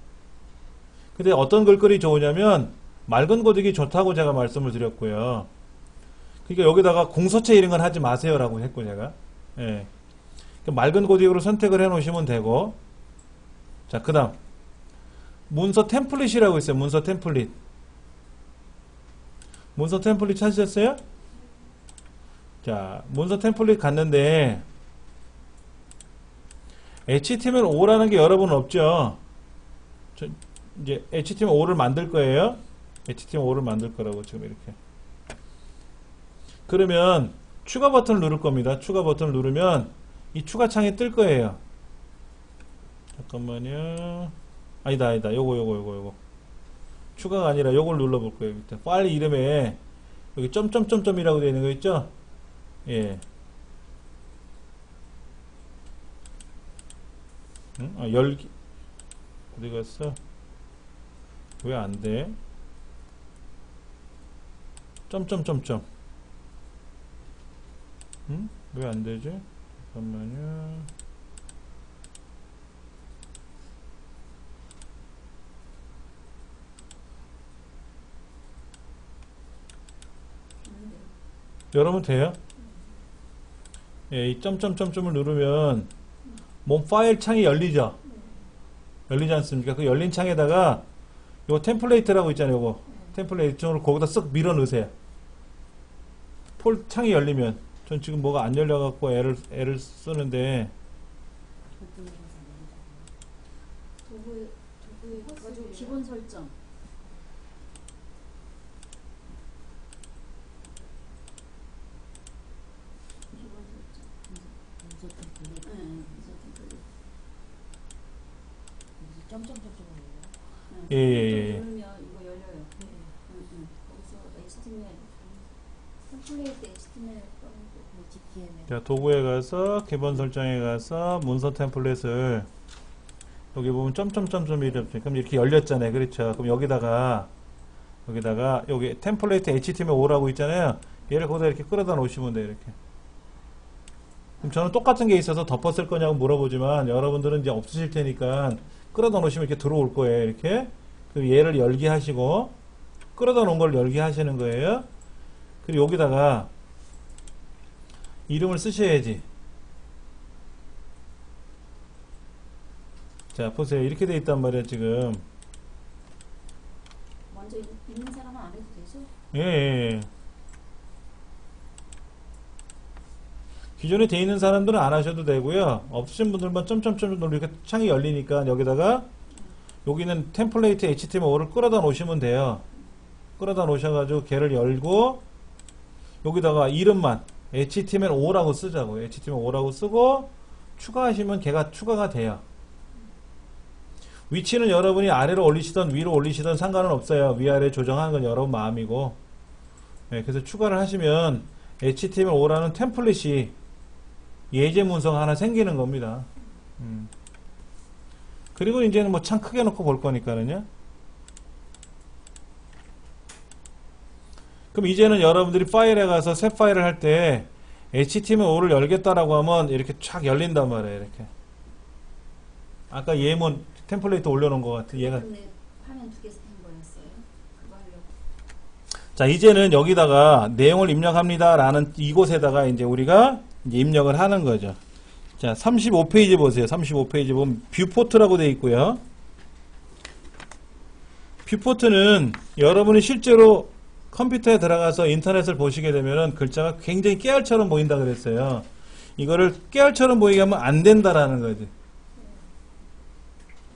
Speaker 1: 근데 어떤 글꼴이 좋으냐면 맑은 고딕이 좋다고 제가 말씀을 드렸고요. 그러니까 여기다가 공서체 이런 건 하지 마세요 라고 했고 제가. 예. 맑은 고딕으로 선택을 해 놓으시면 되고, 자, 그 다음 문서 템플릿이라고 있어요. 문서 템플릿 찾으셨어요? 자, 문서 템플릿 갔는데 HTML5라는 게 여러분 없죠? 이제 HTML5를 만들 거예요. HTML5를 만들 거라고 지금 이렇게. 그러면 추가 버튼을 누를 겁니다. 추가 버튼을 누르면 이 추가 창이 뜰 거예요. 잠깐만요. 아니다. 요거. 추가가 아니라 요걸 눌러볼 거예요. 밑에 파일 이름에 여기 점점점점이라고 되어 있는 거 있죠? 예. 응? 아, 열기. 어디 갔어? 왜 안 돼? 점점점점. 응? 왜 안 되지? 잠깐만요. 여러분 돼요? 예, 이 점점점점을 누르면 몸 파일 창이 열리죠? 열리지 않습니까? 그 열린 창에다가 요거 템플레이트라고 있잖아요. 요거 템플레이트 쪽으로 거기다 쓱 밀어 넣으세요. 창이 열리면 전 지금 뭐가 안 열려갖고 애를 쓰는데
Speaker 2: 도구에 가지고 기본 설정.
Speaker 1: 예.
Speaker 2: 누르면 이거 열려요. 거기서 HTML 템플레이트 HTML
Speaker 1: 자, 도구에 가서 기본 설정에 가서 문서 템플릿을 여기 보면 점점점점 이렇게 그럼 이렇게 열렸잖아요. 그렇죠? 그럼 여기다가 여기 템플레이트 HTML5라고 있잖아요. 얘를 거기다 이렇게 끌어다 놓으시면 돼요. 이렇게. 그럼 저는 똑같은 게 있어서 덮었을 거냐고 물어보지만 여러분들은 이제 없으실 테니까 끌어다 놓으시면 이렇게 들어올 거예요. 이렇게. 그럼 얘를 열기 하시고 끌어다 놓은 걸 열기 하시는 거예요. 그리고 여기다가 이름을 쓰셔야지. 자, 보세요. 이렇게 돼 있단 말이에요, 지금.
Speaker 2: 먼저 있는 사람은 안 해도 되죠?
Speaker 1: 예. 기존에 돼 있는 사람들은 안 하셔도 되고요. 없으신 분들만 점점점 누르고 이렇게 창이 열리니까 여기다가 여기는 템플레이트 HTML5를 끌어다 놓으시면 돼요. 끌어다 놓으셔가지고 걔를 열고 여기다가 이름만 HTML5라고 쓰자고요. HTML5라고 쓰고 추가하시면 걔가 추가가 돼요. 위치는 여러분이 아래로 올리시던 위로 올리시던 상관은 없어요. 위아래 조정하는 건 여러분 마음이고. 네, 그래서 추가를 하시면 HTML5라는 템플릿이 예제 문서가 하나 생기는 겁니다. 그리고 이제는 뭐 창 크게 놓고 볼 거니까는요. 그럼 이제는 여러분들이 파일에 가서 새 파일을 할 때 HTML5를 열겠다라고 하면 이렇게 쫙 열린단 말이에요. 이렇게. 아까 예문 템플레이트 올려놓은 것 같아. 얘가.
Speaker 2: 근데 화면 두 개 쓴 거였어요. 그거 하려고.
Speaker 1: 자, 이제는 여기다가 내용을 입력합니다. 라는 이곳에다가 이제 우리가 이제 입력을 하는 거죠. 자, 35페이지 보세요. 35페이지 보면 뷰포트라고 되어 있고요. 뷰포트는 여러분이 실제로 컴퓨터에 들어가서 인터넷을 보시게 되면은 글자가 굉장히 깨알처럼 보인다 그랬어요. 이거를 깨알처럼 보이게 하면 안 된다라는 거지.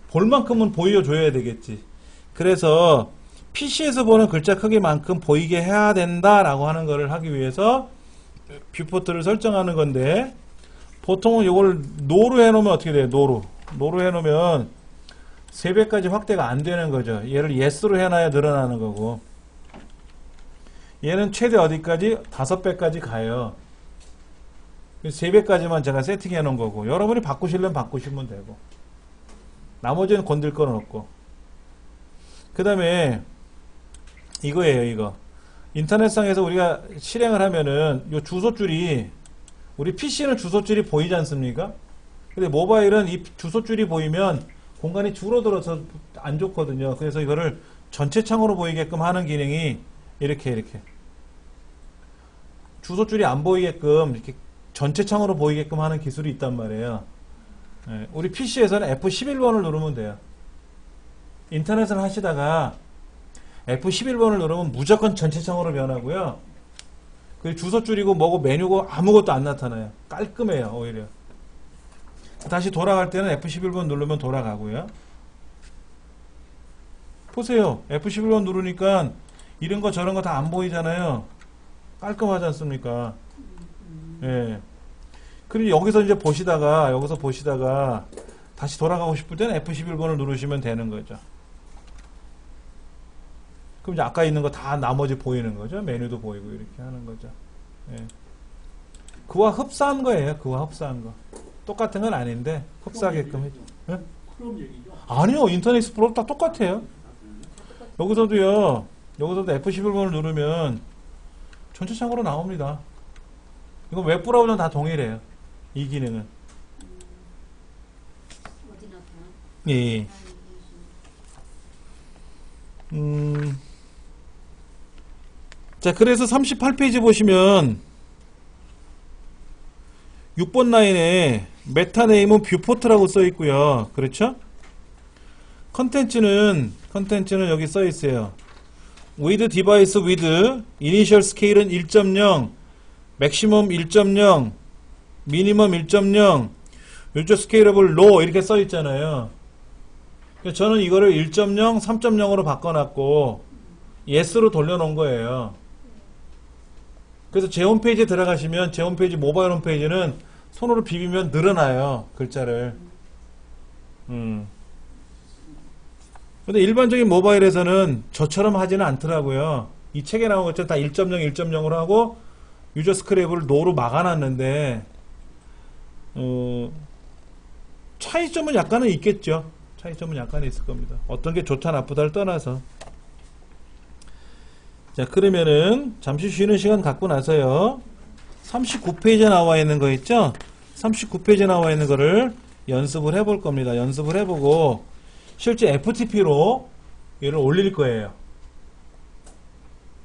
Speaker 1: 볼 만큼은 보여줘야 되겠지. 그래서 PC에서 보는 글자 크기만큼 보이게 해야 된다라고 하는 거를 하기 위해서 뷰포트를 설정하는 건데, 보통은 이걸 노로 해놓으면 어떻게 돼요? 노로 해놓으면 3배까지 확대가 안 되는 거죠. 얘를 yes로 해놔야 늘어나는 거고, 얘는 최대 어디까지? 5배까지 가요. 3배까지만 제가 세팅해 놓은 거고, 여러분이 바꾸시려면 바꾸시면 되고, 나머지는 건들 건 없고. 그 다음에 이거예요. 이거 인터넷상에서 우리가 실행을 하면은 요 주소줄이, 우리 PC는 주소줄이 보이지 않습니까? 근데 모바일은 이 주소줄이 보이면 공간이 줄어들어서 안 좋거든요. 그래서 이거를 전체 창으로 보이게끔 하는 기능이 이렇게 주소줄이 안 보이게끔 이렇게 전체 창으로 보이게끔 하는 기술이 있단 말이에요. 네, 우리 PC에서는 F11번을 누르면 돼요. 인터넷을 하시다가 F11번을 누르면 무조건 전체 창으로 변하고요. 그 주소줄이고 뭐고 메뉴고 아무것도 안 나타나요. 깔끔해요. 오히려. 다시 돌아갈 때는 F11번 누르면 돌아가고요. 보세요. F11번 누르니까 이런 거 저런 거 다 안 보이잖아요. 깔끔하지 않습니까? 예. 그리고 여기서 이제 여기서 보시다가 다시 돌아가고 싶을 때는 F11번을 누르시면 되는 거죠. 그럼 이제 아까 있는 거 다 나머지 보이는 거죠. 메뉴도 보이고 이렇게 하는 거죠. 예. 그와 흡사한 거예요. 그와 흡사한 거. 똑같은 건 아닌데 흡사하게끔 해줘. 예?
Speaker 4: 크롬 얘기죠?
Speaker 1: 아니요. 인터넷 익스플로러 다 똑같아요. 여기서도 F11번을 누르면 전체 창으로 나옵니다. 이거 웹브라우저는 다 동일해요. 이 기능은.
Speaker 2: 어디 나타나?
Speaker 1: 예. 자, 그래서 38페이지 보시면 6번 라인에 메타네임은 뷰포트라고 써 있고요. 그렇죠? 컨텐츠는 여기 써 있어요. with device with initial scale은 1.0, maximum 1.0, minimum 1.0, user scalable low 이렇게 써 있잖아요. 저는 이거를 1.0, 3.0으로 바꿔놨고 yes로 돌려놓은 거예요. 그래서 제 홈페이지에 들어가시면 제 홈페이지 모바일 홈페이지는 손으로 비비면 늘어나요. 글자를. 근데 일반적인 모바일에서는 저처럼 하지는 않더라고요. 이 책에 나온 것처럼 다 1.0, 1.0으로 하고 유저 스크랩을 노로 막아놨는데 차이점은 약간은 있겠죠. 차이점은 약간은 있을 겁니다. 어떤 게 좋다 나쁘다를 떠나서. 자, 그러면은 잠시 쉬는 시간 갖고 나서요. 39페이지에 나와 있는 거 있죠? 39페이지에 나와 있는 거를 연습을 해볼 겁니다. 연습을 해보고 실제 FTP로 얘를 올릴 거예요.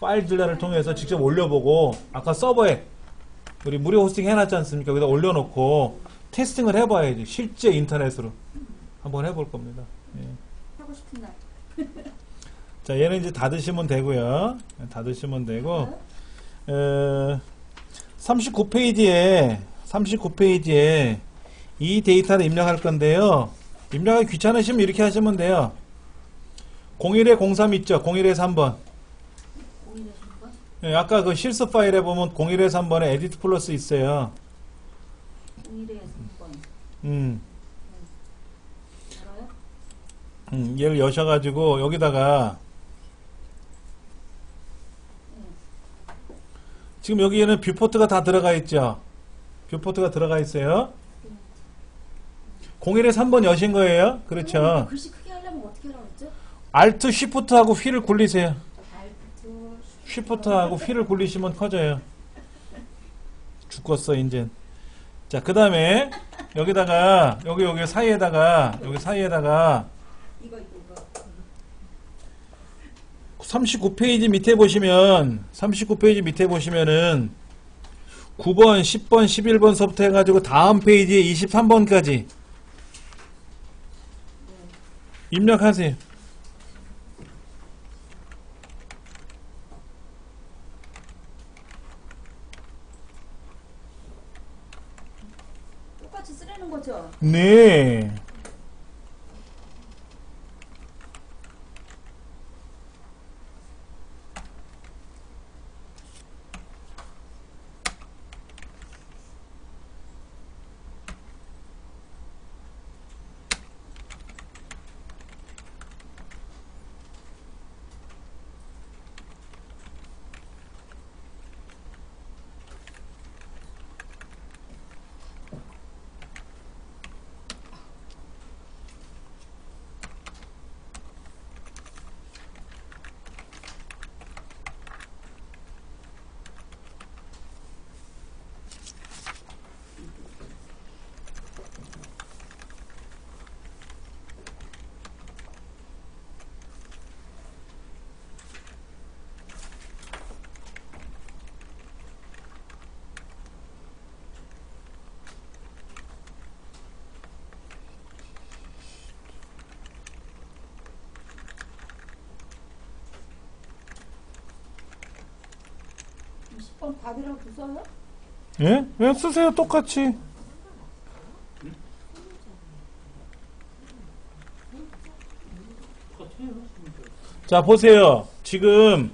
Speaker 1: 파일 딜러를 통해서 직접 올려보고 아까 서버에 우리 무료 호스팅 해놨지 않습니까? 여기다 올려놓고 테스팅을 해봐야지. 실제 인터넷으로 한번 해볼 겁니다. 예.
Speaker 2: 하고 싶은 날.
Speaker 1: 자, 얘는 이제 닫으시면 되고요. 닫으시면 되고 39페이지에 이 데이터를 입력할 건데요. 입력하기 귀찮으시면 이렇게 하시면 돼요. 01에 03 있죠? 01에 3번. 예, 아까 그 실습 파일에 보면 01에서 3번에 에디트 플러스 있어요.
Speaker 2: 01에 3번.
Speaker 1: 음,
Speaker 2: 알아요?
Speaker 1: 얘를 여셔가지고 여기다가 지금 여기에는 뷰포트가 다 들어가 있죠. 뷰포트가 들어가 있어요. 01에 3번 여신 거예요. 그렇죠.
Speaker 2: 글씨 크게 하려면 어떻게 하라고 했죠?
Speaker 1: Alt Shift하고 휠을 굴리세요.
Speaker 2: Alt,
Speaker 1: Shift하고 휠을 굴리시면 커져요. 죽었어 이제. 자, 그 다음에 여기다가 여기 사이에다가
Speaker 2: 이거
Speaker 1: 39페이지 밑에 보시면 39페이지 밑에 보시면은 9번, 10번, 11번서부터 해가지고 다음 페이지에 23번까지 입력하세요.
Speaker 2: 똑같이 쓰라는 거죠?
Speaker 1: 네.
Speaker 2: 그럼 10번 답이라고 써요?
Speaker 1: 예? 왜 쓰세요 똑같이. 자, 보세요. 지금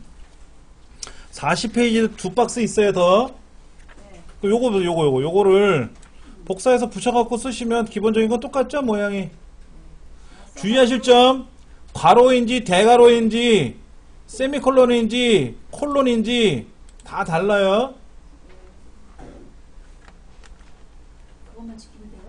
Speaker 1: 40페이지 두 박스 있어요, 더.
Speaker 2: 네.
Speaker 1: 요거를 복사해서 붙여갖고 쓰시면 기본적인 건 똑같죠, 모양이. 주의하실 점, 괄호인지, 대괄호인지, 세미콜론인지, 콜론인지, 다 달라요.
Speaker 2: 그것만 지키면 돼요?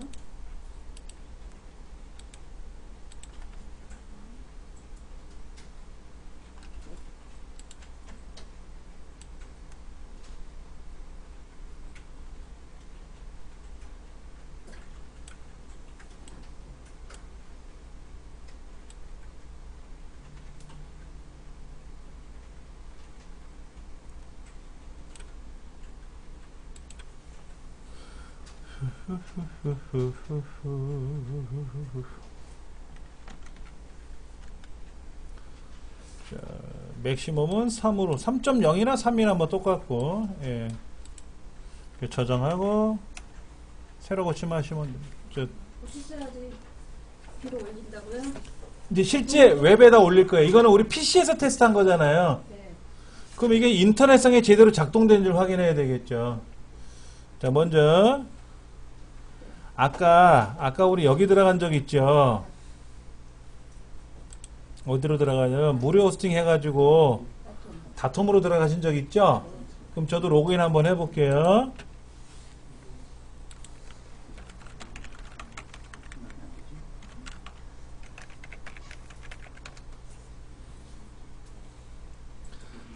Speaker 1: 자, 맥시멈은 3으로 3.0이나 3이나 뭐 똑같고, 예. 이렇게 저장하고 새로 고침하시면
Speaker 2: 고치셔야지 뒤로 올린다고요?
Speaker 1: 이제 실제 웹에다 올릴 거예요. 이거는 우리 PC에서 테스트한 거잖아요.
Speaker 2: 네.
Speaker 1: 그럼 이게 인터넷상에 제대로 작동되는지를 확인해야 되겠죠. 자, 먼저 아까 우리 여기 들어간 적 있죠. 어디로 들어가냐면 무료 호스팅 해가지고 다툼으로 들어가신 적 있죠. 그럼 저도 로그인 한번 해볼게요.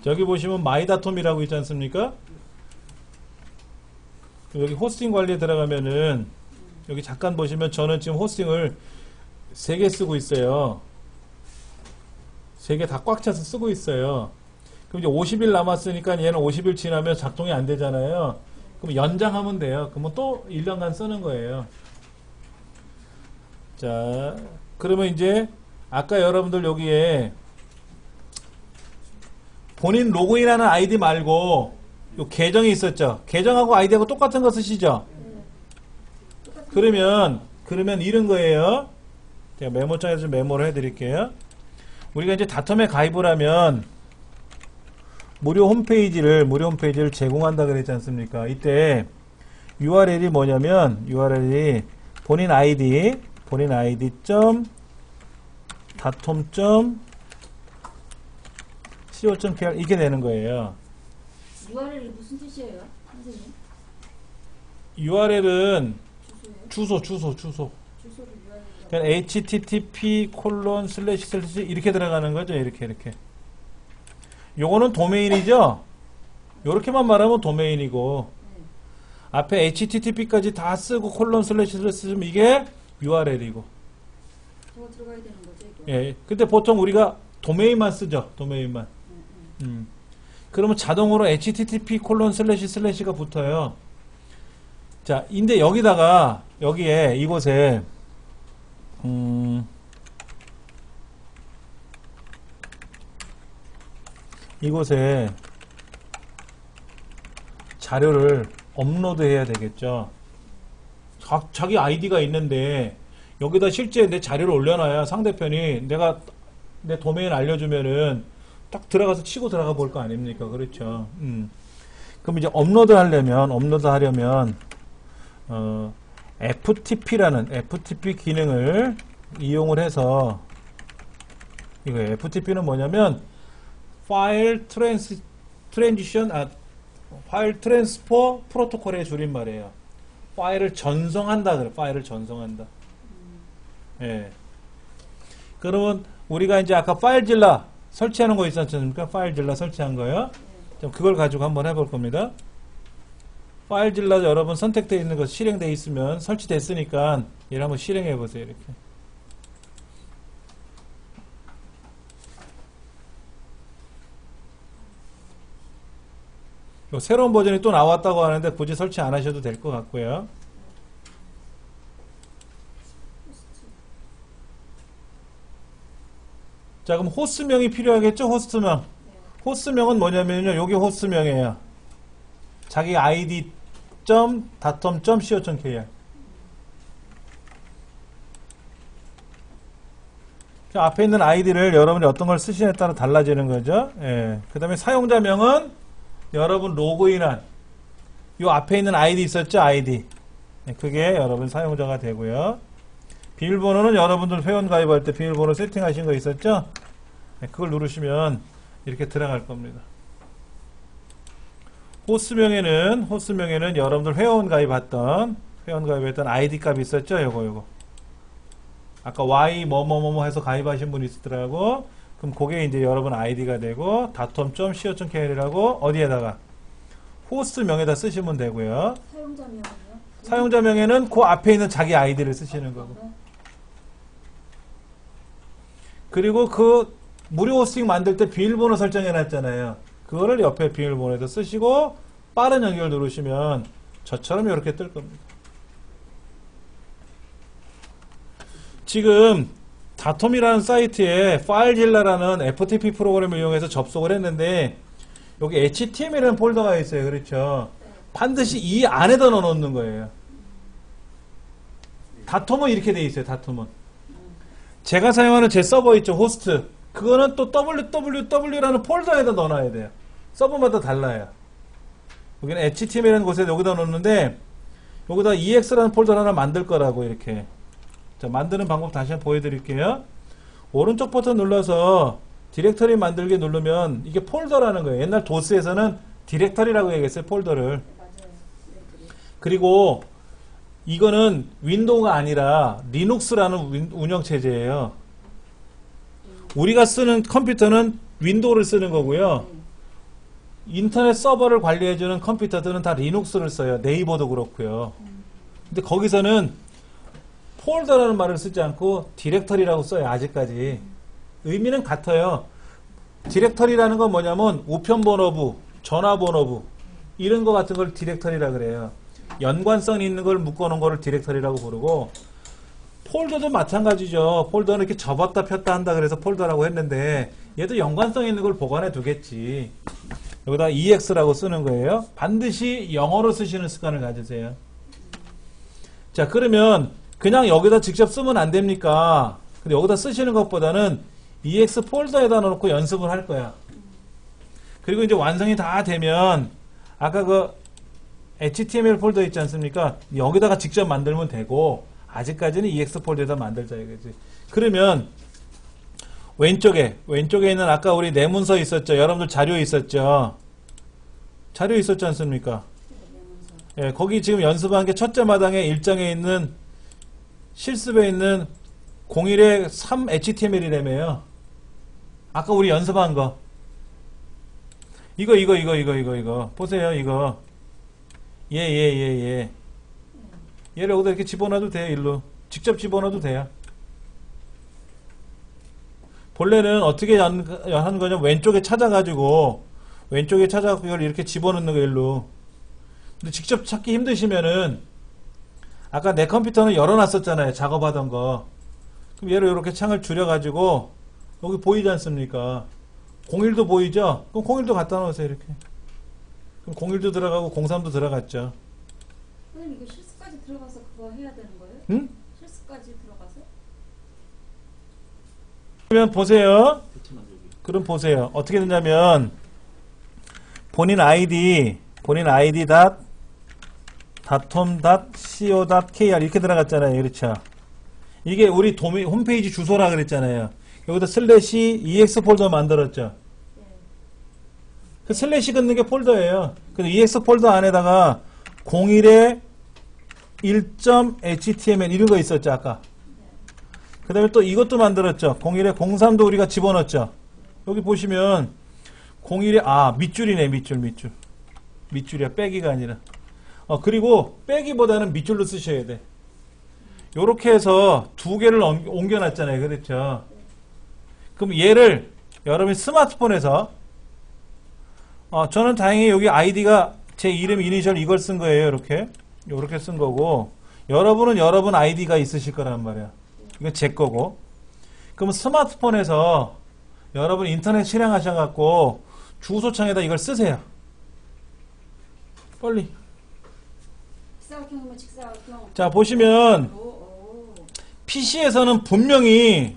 Speaker 1: 저기 보시면 마이다톰이라고 있지 않습니까? 여기 호스팅 관리에 들어가면은 여기 잠깐 보시면 저는 지금 호스팅을 3개 쓰고 있어요. 3개 다 꽉 차서 쓰고 있어요. 그럼 이제 50일 남았으니까 얘는 50일 지나면 작동이 안 되잖아요. 그럼 연장하면 돼요. 그러면 또 1년간 쓰는 거예요. 자, 그러면 이제 아까 여러분들 여기에 본인 로그인하는 아이디 말고 요 계정이 있었죠. 계정하고 아이디하고 똑같은 거 쓰시죠. 그러면 이런 거예요. 제가 메모장에서 좀 메모를 해드릴게요. 우리가 이제 다텀에 가입을 하면 무료 홈페이지를 제공한다 그랬지 않습니까? 이때 URL이 뭐냐면 URL이 본인 아이디 datom.co.kr 이게 되는 거예요.
Speaker 2: URL이 무슨 뜻이에요, 선생님?
Speaker 1: URL은
Speaker 2: 주소예요?
Speaker 1: 주소.
Speaker 2: 주소를 URL이라고.
Speaker 1: 그러니까 http:// 이렇게 들어가는 거죠. 이렇게. 요거는 도메인이죠. 요렇게만 말하면 도메인이고
Speaker 2: 네.
Speaker 1: 앞에 http까지 다 쓰고 콜론//를 쓰면 이게 URL이고.
Speaker 2: 저거 들어가야 되는 거죠, 이거?
Speaker 1: 예. 근데 보통 우리가 도메인만 쓰죠. 도메인만. 그러면 자동으로 http://가 붙어요. 자, 근데 여기에 이곳에 이곳에 자료를 업로드해야 되겠죠. 자기 아이디가 있는데 여기다 실제 내 자료를 올려놔야 상대편이 내 도메인 알려주면은 딱 들어가서 치고 들어가 볼 거 아닙니까? 그렇죠. 그럼 이제 업로드하려면 FTP 기능을 이용을 해서 이거 FTP는 뭐냐면 파일 트랜스퍼 프로토콜의 줄임말이에요. 파일을 전송한다 그래. 파일을 전송한다. 예. 그러면 우리가 이제 아까 파일질라 설치하는 거 있었지 않습니까? 파일질라 설치한 거요. 좀 그걸 가지고 한번 해볼 겁니다. 파일질라 여러분 선택되어 있는 거 실행되어 있으면 설치됐으니까 얘를 한번 실행해 보세요. 이렇게. 새로운 버전이 또 나왔다고 하는데 굳이 설치 안 하셔도 될 것 같고요. 자, 그럼 호스트명이 필요하겠죠? 호스트명. 호스트명은 뭐냐면요. 여기 호스트명이에요. 자기 id.datom.co.kr. 앞에 있는 아이디를 여러분이 어떤 걸 쓰시냐에 따라 달라지는 거죠. 예. 그 다음에 사용자명은 여러분 로그인한 요 앞에 있는 아이디 있었죠? 아이디. 네, 그게 여러분 사용자가 되고요. 비밀번호는 여러분들 회원 가입할 때 비밀번호 세팅하신 거 있었죠? 네, 그걸 누르시면 이렇게 들어갈 겁니다. 호스트명에는 여러분들 회원 가입했던 아이디 값이 있었죠? 요거. 아까 Y 뭐뭐뭐 해서 가입하신 분이 있었더라고. 그럼 그게 이제 여러분 아이디가 되고 datom.co.kr이라고 어디에다가 호스트명에다 쓰시면 되고요.
Speaker 2: 사용자명은요?
Speaker 1: 사용자명에는 그 앞에 있는 자기 아이디를 쓰시는 거고. 그리고 그 무료 호스팅 만들 때 비밀번호 설정해 놨잖아요. 그거를 옆에 비밀번호에다 쓰시고 빠른 연결 누르시면 저처럼 이렇게 뜰 겁니다. 지금 다톰이라는 사이트에 파일질라라는 FTP 프로그램을 이용해서 접속을 했는데 여기 HTML이라는 폴더가 있어요. 그렇죠? 반드시 이 안에다 넣어놓는 거예요. 다톰은 이렇게 돼 있어요. 다톰은. 제가 사용하는 제 서버 있죠. 호스트. 그거는 또 www라는 폴더에다 넣어놔야 돼요. 서버마다 달라요. 여기는 HTML이라는 곳에 여기다 넣는데 여기다 EX라는 폴더 하나 만들 거라고 이렇게. 자, 만드는 방법 다시 한번 보여드릴게요. 오른쪽 버튼 눌러서 디렉터리 만들기 누르면 이게 폴더라는 거예요. 옛날 도스에서는 디렉터리라고 얘기했어요. 폴더를.
Speaker 2: 맞아요.
Speaker 1: 그리고 이거는 윈도우가 아니라 리눅스라는 운영체제예요. 우리가 쓰는 컴퓨터는 윈도우를 쓰는 거고요. 인터넷 서버를 관리해주는 컴퓨터들은 다 리눅스를 써요. 네이버도 그렇고요. 근데 거기서는 폴더라는 말을 쓰지 않고 디렉터리라고 써요. 아직까지. 의미는 같아요. 디렉터리라는 건 뭐냐면 우편번호부, 전화번호부 이런 거 같은 걸 디렉터리라 그래요. 연관성 있는 걸 묶어놓은 거를 디렉터리라고 부르고 폴더도 마찬가지죠. 폴더는 이렇게 접었다 폈다 한다 그래서 폴더라고 했는데 얘도 연관성 있는 걸 보관해 두겠지. 여기다 EX라고 쓰는 거예요. 반드시 영어로 쓰시는 습관을 가지세요. 자, 그러면 그냥 여기다 직접 쓰면 안 됩니까? 근데 여기다 쓰시는 것보다는 EX 폴더에다 넣어놓고 연습을 할 거야. 그리고 이제 완성이 다 되면 아까 그 HTML 폴더 있지 않습니까? 여기다가 직접 만들면 되고 아직까지는 EX 폴더에다 만들자 이거지. 그러면 왼쪽에 있는 아까 우리 내 문서 있었죠? 여러분들 자료 있었죠? 자료 있었지 않습니까? 예, 거기 지금 연습한 게 첫째 마당에 1장에 있는 실습에 있는 01의 3 HTML이라며요. 아까 우리 연습한 거. 이거. 보세요, 이거. 얘를 여기다 이렇게 집어넣어도 돼요, 일로. 직접 집어넣어도 돼요. 본래는 어떻게 하는 거냐면 왼쪽에 찾아가지고 이걸 이렇게 집어넣는 거 일로. 근데 직접 찾기 힘드시면은 아까 내 컴퓨터는 열어놨었잖아요. 작업하던 거. 그럼 얘를 이렇게 창을 줄여가지고 여기 보이지 않습니까? 01도 보이죠? 그럼 01도 갖다 놓으세요. 이렇게. 그럼 01도 들어가고 03도 들어갔죠.
Speaker 2: 선생님 이거 실습까지 들어가서 그거 해야 되는 거예요?
Speaker 1: 응?
Speaker 2: 실습까지 들어가서?
Speaker 1: 그러면 보세요. 그럼 보세요. 어떻게 되냐면 본인 아이디 .com.co.kr 이렇게 들어갔잖아요. 그렇죠? 이게 우리 홈페이지 주소라 그랬잖아요. 여기다 슬래시 EX 폴더 만들었죠.
Speaker 2: 네.
Speaker 1: 그 슬래시 긋는 게 폴더예요. 근데 EX 폴더 안에다가 01의 1.html 이런 거 있었죠. 아까. 그 다음에 또 이것도 만들었죠. 01의 03도 우리가 집어넣었죠. 여기 보시면 01의 밑줄이네. 밑줄이야. 빼기가 아니라. 그리고 빼기보다는 밑줄로 쓰셔야 돼. 요렇게 해서 두 개를 옮겨놨잖아요. 그렇죠? 그럼 얘를 여러분이 스마트폰에서 저는 다행히 여기 아이디가 제 이름 이니셜 이걸 쓴 거예요. 요렇게 쓴 거고 여러분은 여러분 아이디가 있으실 거란 말이야. 이건 제 거고. 그럼 스마트폰에서 여러분 인터넷 실행하셔갖고 주소창에다 이걸 쓰세요. 빨리.
Speaker 2: 직사각형이면 직사각형.
Speaker 1: 자, 보시면
Speaker 2: 오.
Speaker 1: PC에서는 분명히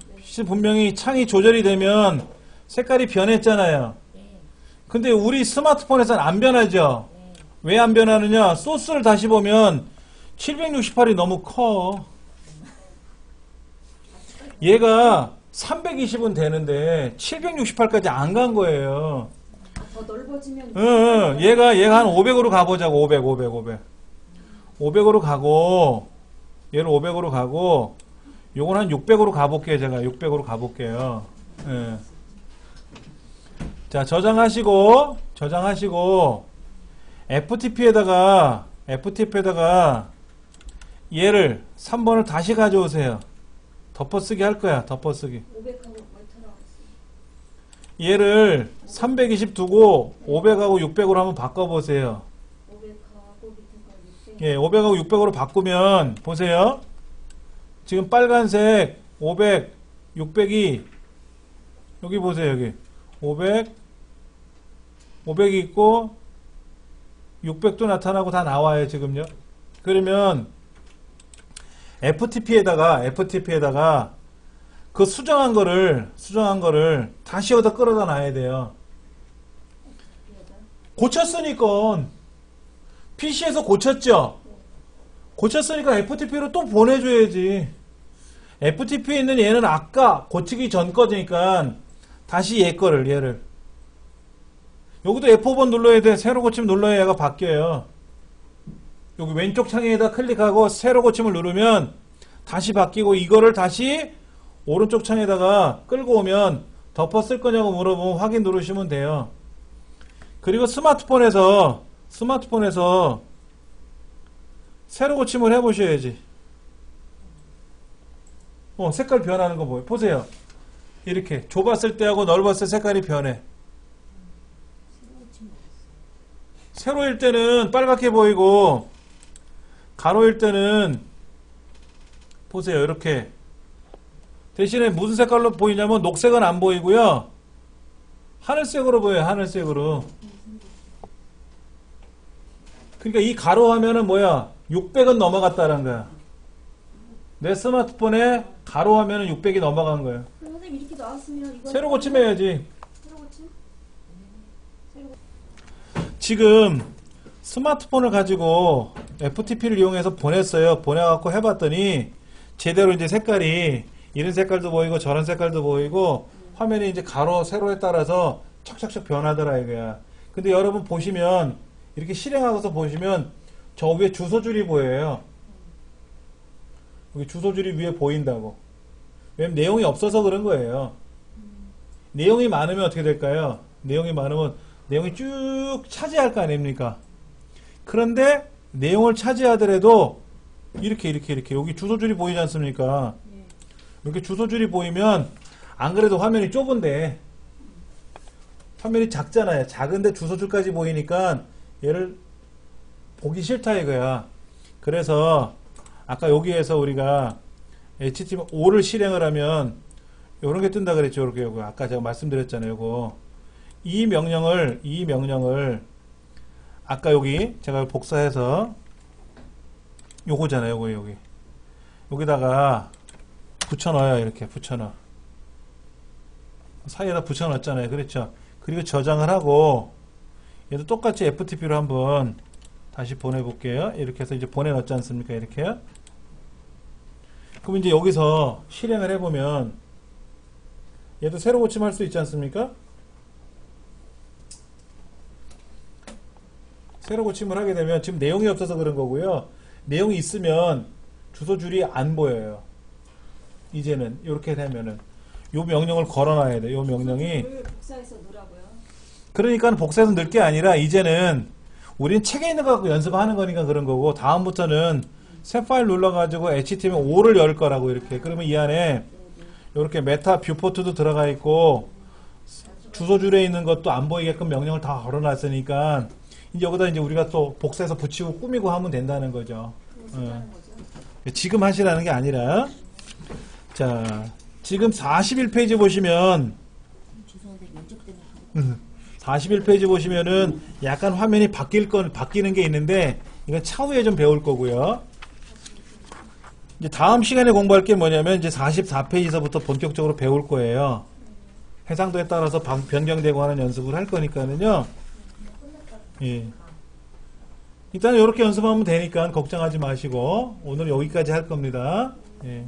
Speaker 1: 창이 조절이 되면 색깔이 변했잖아요.
Speaker 2: 네.
Speaker 1: 근데 우리 스마트폰에서는 안 변하죠.
Speaker 2: 네.
Speaker 1: 왜 안 변하느냐? 소스를 다시 보면 768이 너무 커. 얘가 320은 되는데 768까지 안 간 거예요.
Speaker 2: 더 넓어지면.
Speaker 1: 응, 얘가 한 500으로 가보자고. 500으로 가고 얘를 500으로 가고 요건 한 600으로 가볼게요. 제가 600으로 가볼게요. 예. 자, 저장하시고 FTP에다가 얘를 3번을 다시 가져오세요. 덮어쓰기 할 거야. 덮어쓰기.
Speaker 2: 500하고 뭐더라?
Speaker 1: 얘를 320 두고 500하고 600으로 한번 바꿔보세요.
Speaker 2: 500하고 밑에가 600.
Speaker 1: 예, 500하고 600으로 바꾸면 보세요. 지금 빨간색 500, 600이 여기 보세요. 여기 500이 있고 600도 나타나고 다 나와요. 지금요. 그러면 FTP에다가 그 수정한 거를 다시 여기다 끌어다 놔야 돼요. 고쳤으니까 PC에서 고쳤죠. 고쳤으니까 FTP로 또 보내줘야지. FTP에 있는 얘는 아까 고치기 전 거니까 다시 얘를 여기도 F5번 눌러야 돼. 새로 고치면 눌러야 얘가 바뀌어요. 여기 왼쪽 창에다 클릭하고 새로 고침을 누르면 다시 바뀌고 이거를 다시 오른쪽 창에다가 끌고 오면 덮어 쓸 거냐고 물어보면 확인 누르시면 돼요. 그리고 스마트폰에서 새로 고침을 해보셔야지. 색깔 변하는 거 보세요. 이렇게 좁았을 때하고 넓었을 때 색깔이 변해. 세로일 때는 빨갛게 보이고 가로일 때는 보세요. 이렇게 대신에 무슨 색깔로 보이냐면 녹색은 안 보이고요. 하늘색으로 보여요. 하늘색으로. 그러니까 이 가로 화면은 뭐야? 600은 넘어갔다는 거야. 내 스마트폰에 가로 화면은 600이 넘어간 거예요.
Speaker 2: 그럼 선생님 이렇게 나왔으면 이거
Speaker 1: 새로 고침해야지.
Speaker 2: 새로 고침? 새로
Speaker 1: 지금 스마트폰을 가지고 FTP를 이용해서 보냈어요. 보내갖고 해봤더니 제대로 이제 색깔이 이런 색깔도 보이고 저런 색깔도 보이고 화면이 이제 가로 세로에 따라서 척척척 변하더라 이거야. 근데 여러분 보시면 이렇게 실행하고서 보시면 저 위에 주소줄이 보여요. 여기 주소줄이 위에 보인다고. 왜냐면 내용이 없어서 그런 거예요. 내용이 많으면 어떻게 될까요? 내용이 많으면 내용이 쭉 차지할 거 아닙니까? 그런데 내용을 차지하더라도 이렇게 여기 주소줄이 보이지 않습니까? 이렇게 주소줄이 보이면 안 그래도 화면이 좁은데 화면이 작잖아요. 작은데 주소줄까지 보이니까 얘를 보기 싫다 이거야. 그래서 아까 여기에서 우리가 HTML5를 실행을 하면 요런 게 뜬다 그랬죠. 이렇게 요거 아까 제가 말씀드렸잖아요. 요거 이 명령을 아까 여기 제가 복사해서 요거잖아요. 요거 여기다가 붙여넣어요. 이렇게 붙여넣어. 사이에다 붙여넣었잖아요. 그렇죠. 그리고 저장을 하고 얘도 똑같이 FTP로 한번 다시 보내볼게요. 이렇게 해서 이제 보내넣었지 않습니까? 이렇게요. 그럼 이제 여기서 실행을 해보면 얘도 새로 고침할 수 있지 않습니까? 새로 고침을 하게 되면 지금 내용이 없어서 그런 거고요. 내용이 있으면 주소줄이 안 보여요. 이제는 이렇게 되면은 요 명령을 걸어놔야 돼. 요 명령이
Speaker 2: 복사해서 넣으라고요.
Speaker 1: 그러니까 복사해서 넣을 게 아니라 이제는 우리는 책에 있는 거 갖고 연습하는 거니까 그런 거고 다음부터는 새 파일 눌러가지고 HTML5를 열 거라고 이렇게. 그러면 이 안에 이렇게 메타 뷰포트도 들어가 있고 주소줄에 있는 것도 안 보이게끔 명령을 다 걸어놨으니까 이제 여기다 이제 우리가 또 복사해서 붙이고 꾸미고 하면 된다는 거죠. 지금 하시라는 게 아니라 자 지금 41페이지 보시면 41페이지 보시면은 약간 화면이 바뀌는 게 있는데 이건 차후에 좀 배울 거고요. 이제 다음 시간에 공부할 게 뭐냐면 이제 44페이지서부터 본격적으로 배울 거예요. 해상도에 따라서 변경되고 하는 연습을 할 거니까는요. 예. 일단 이렇게 연습하면 되니까 걱정하지 마시고 오늘 여기까지 할 겁니다. 예.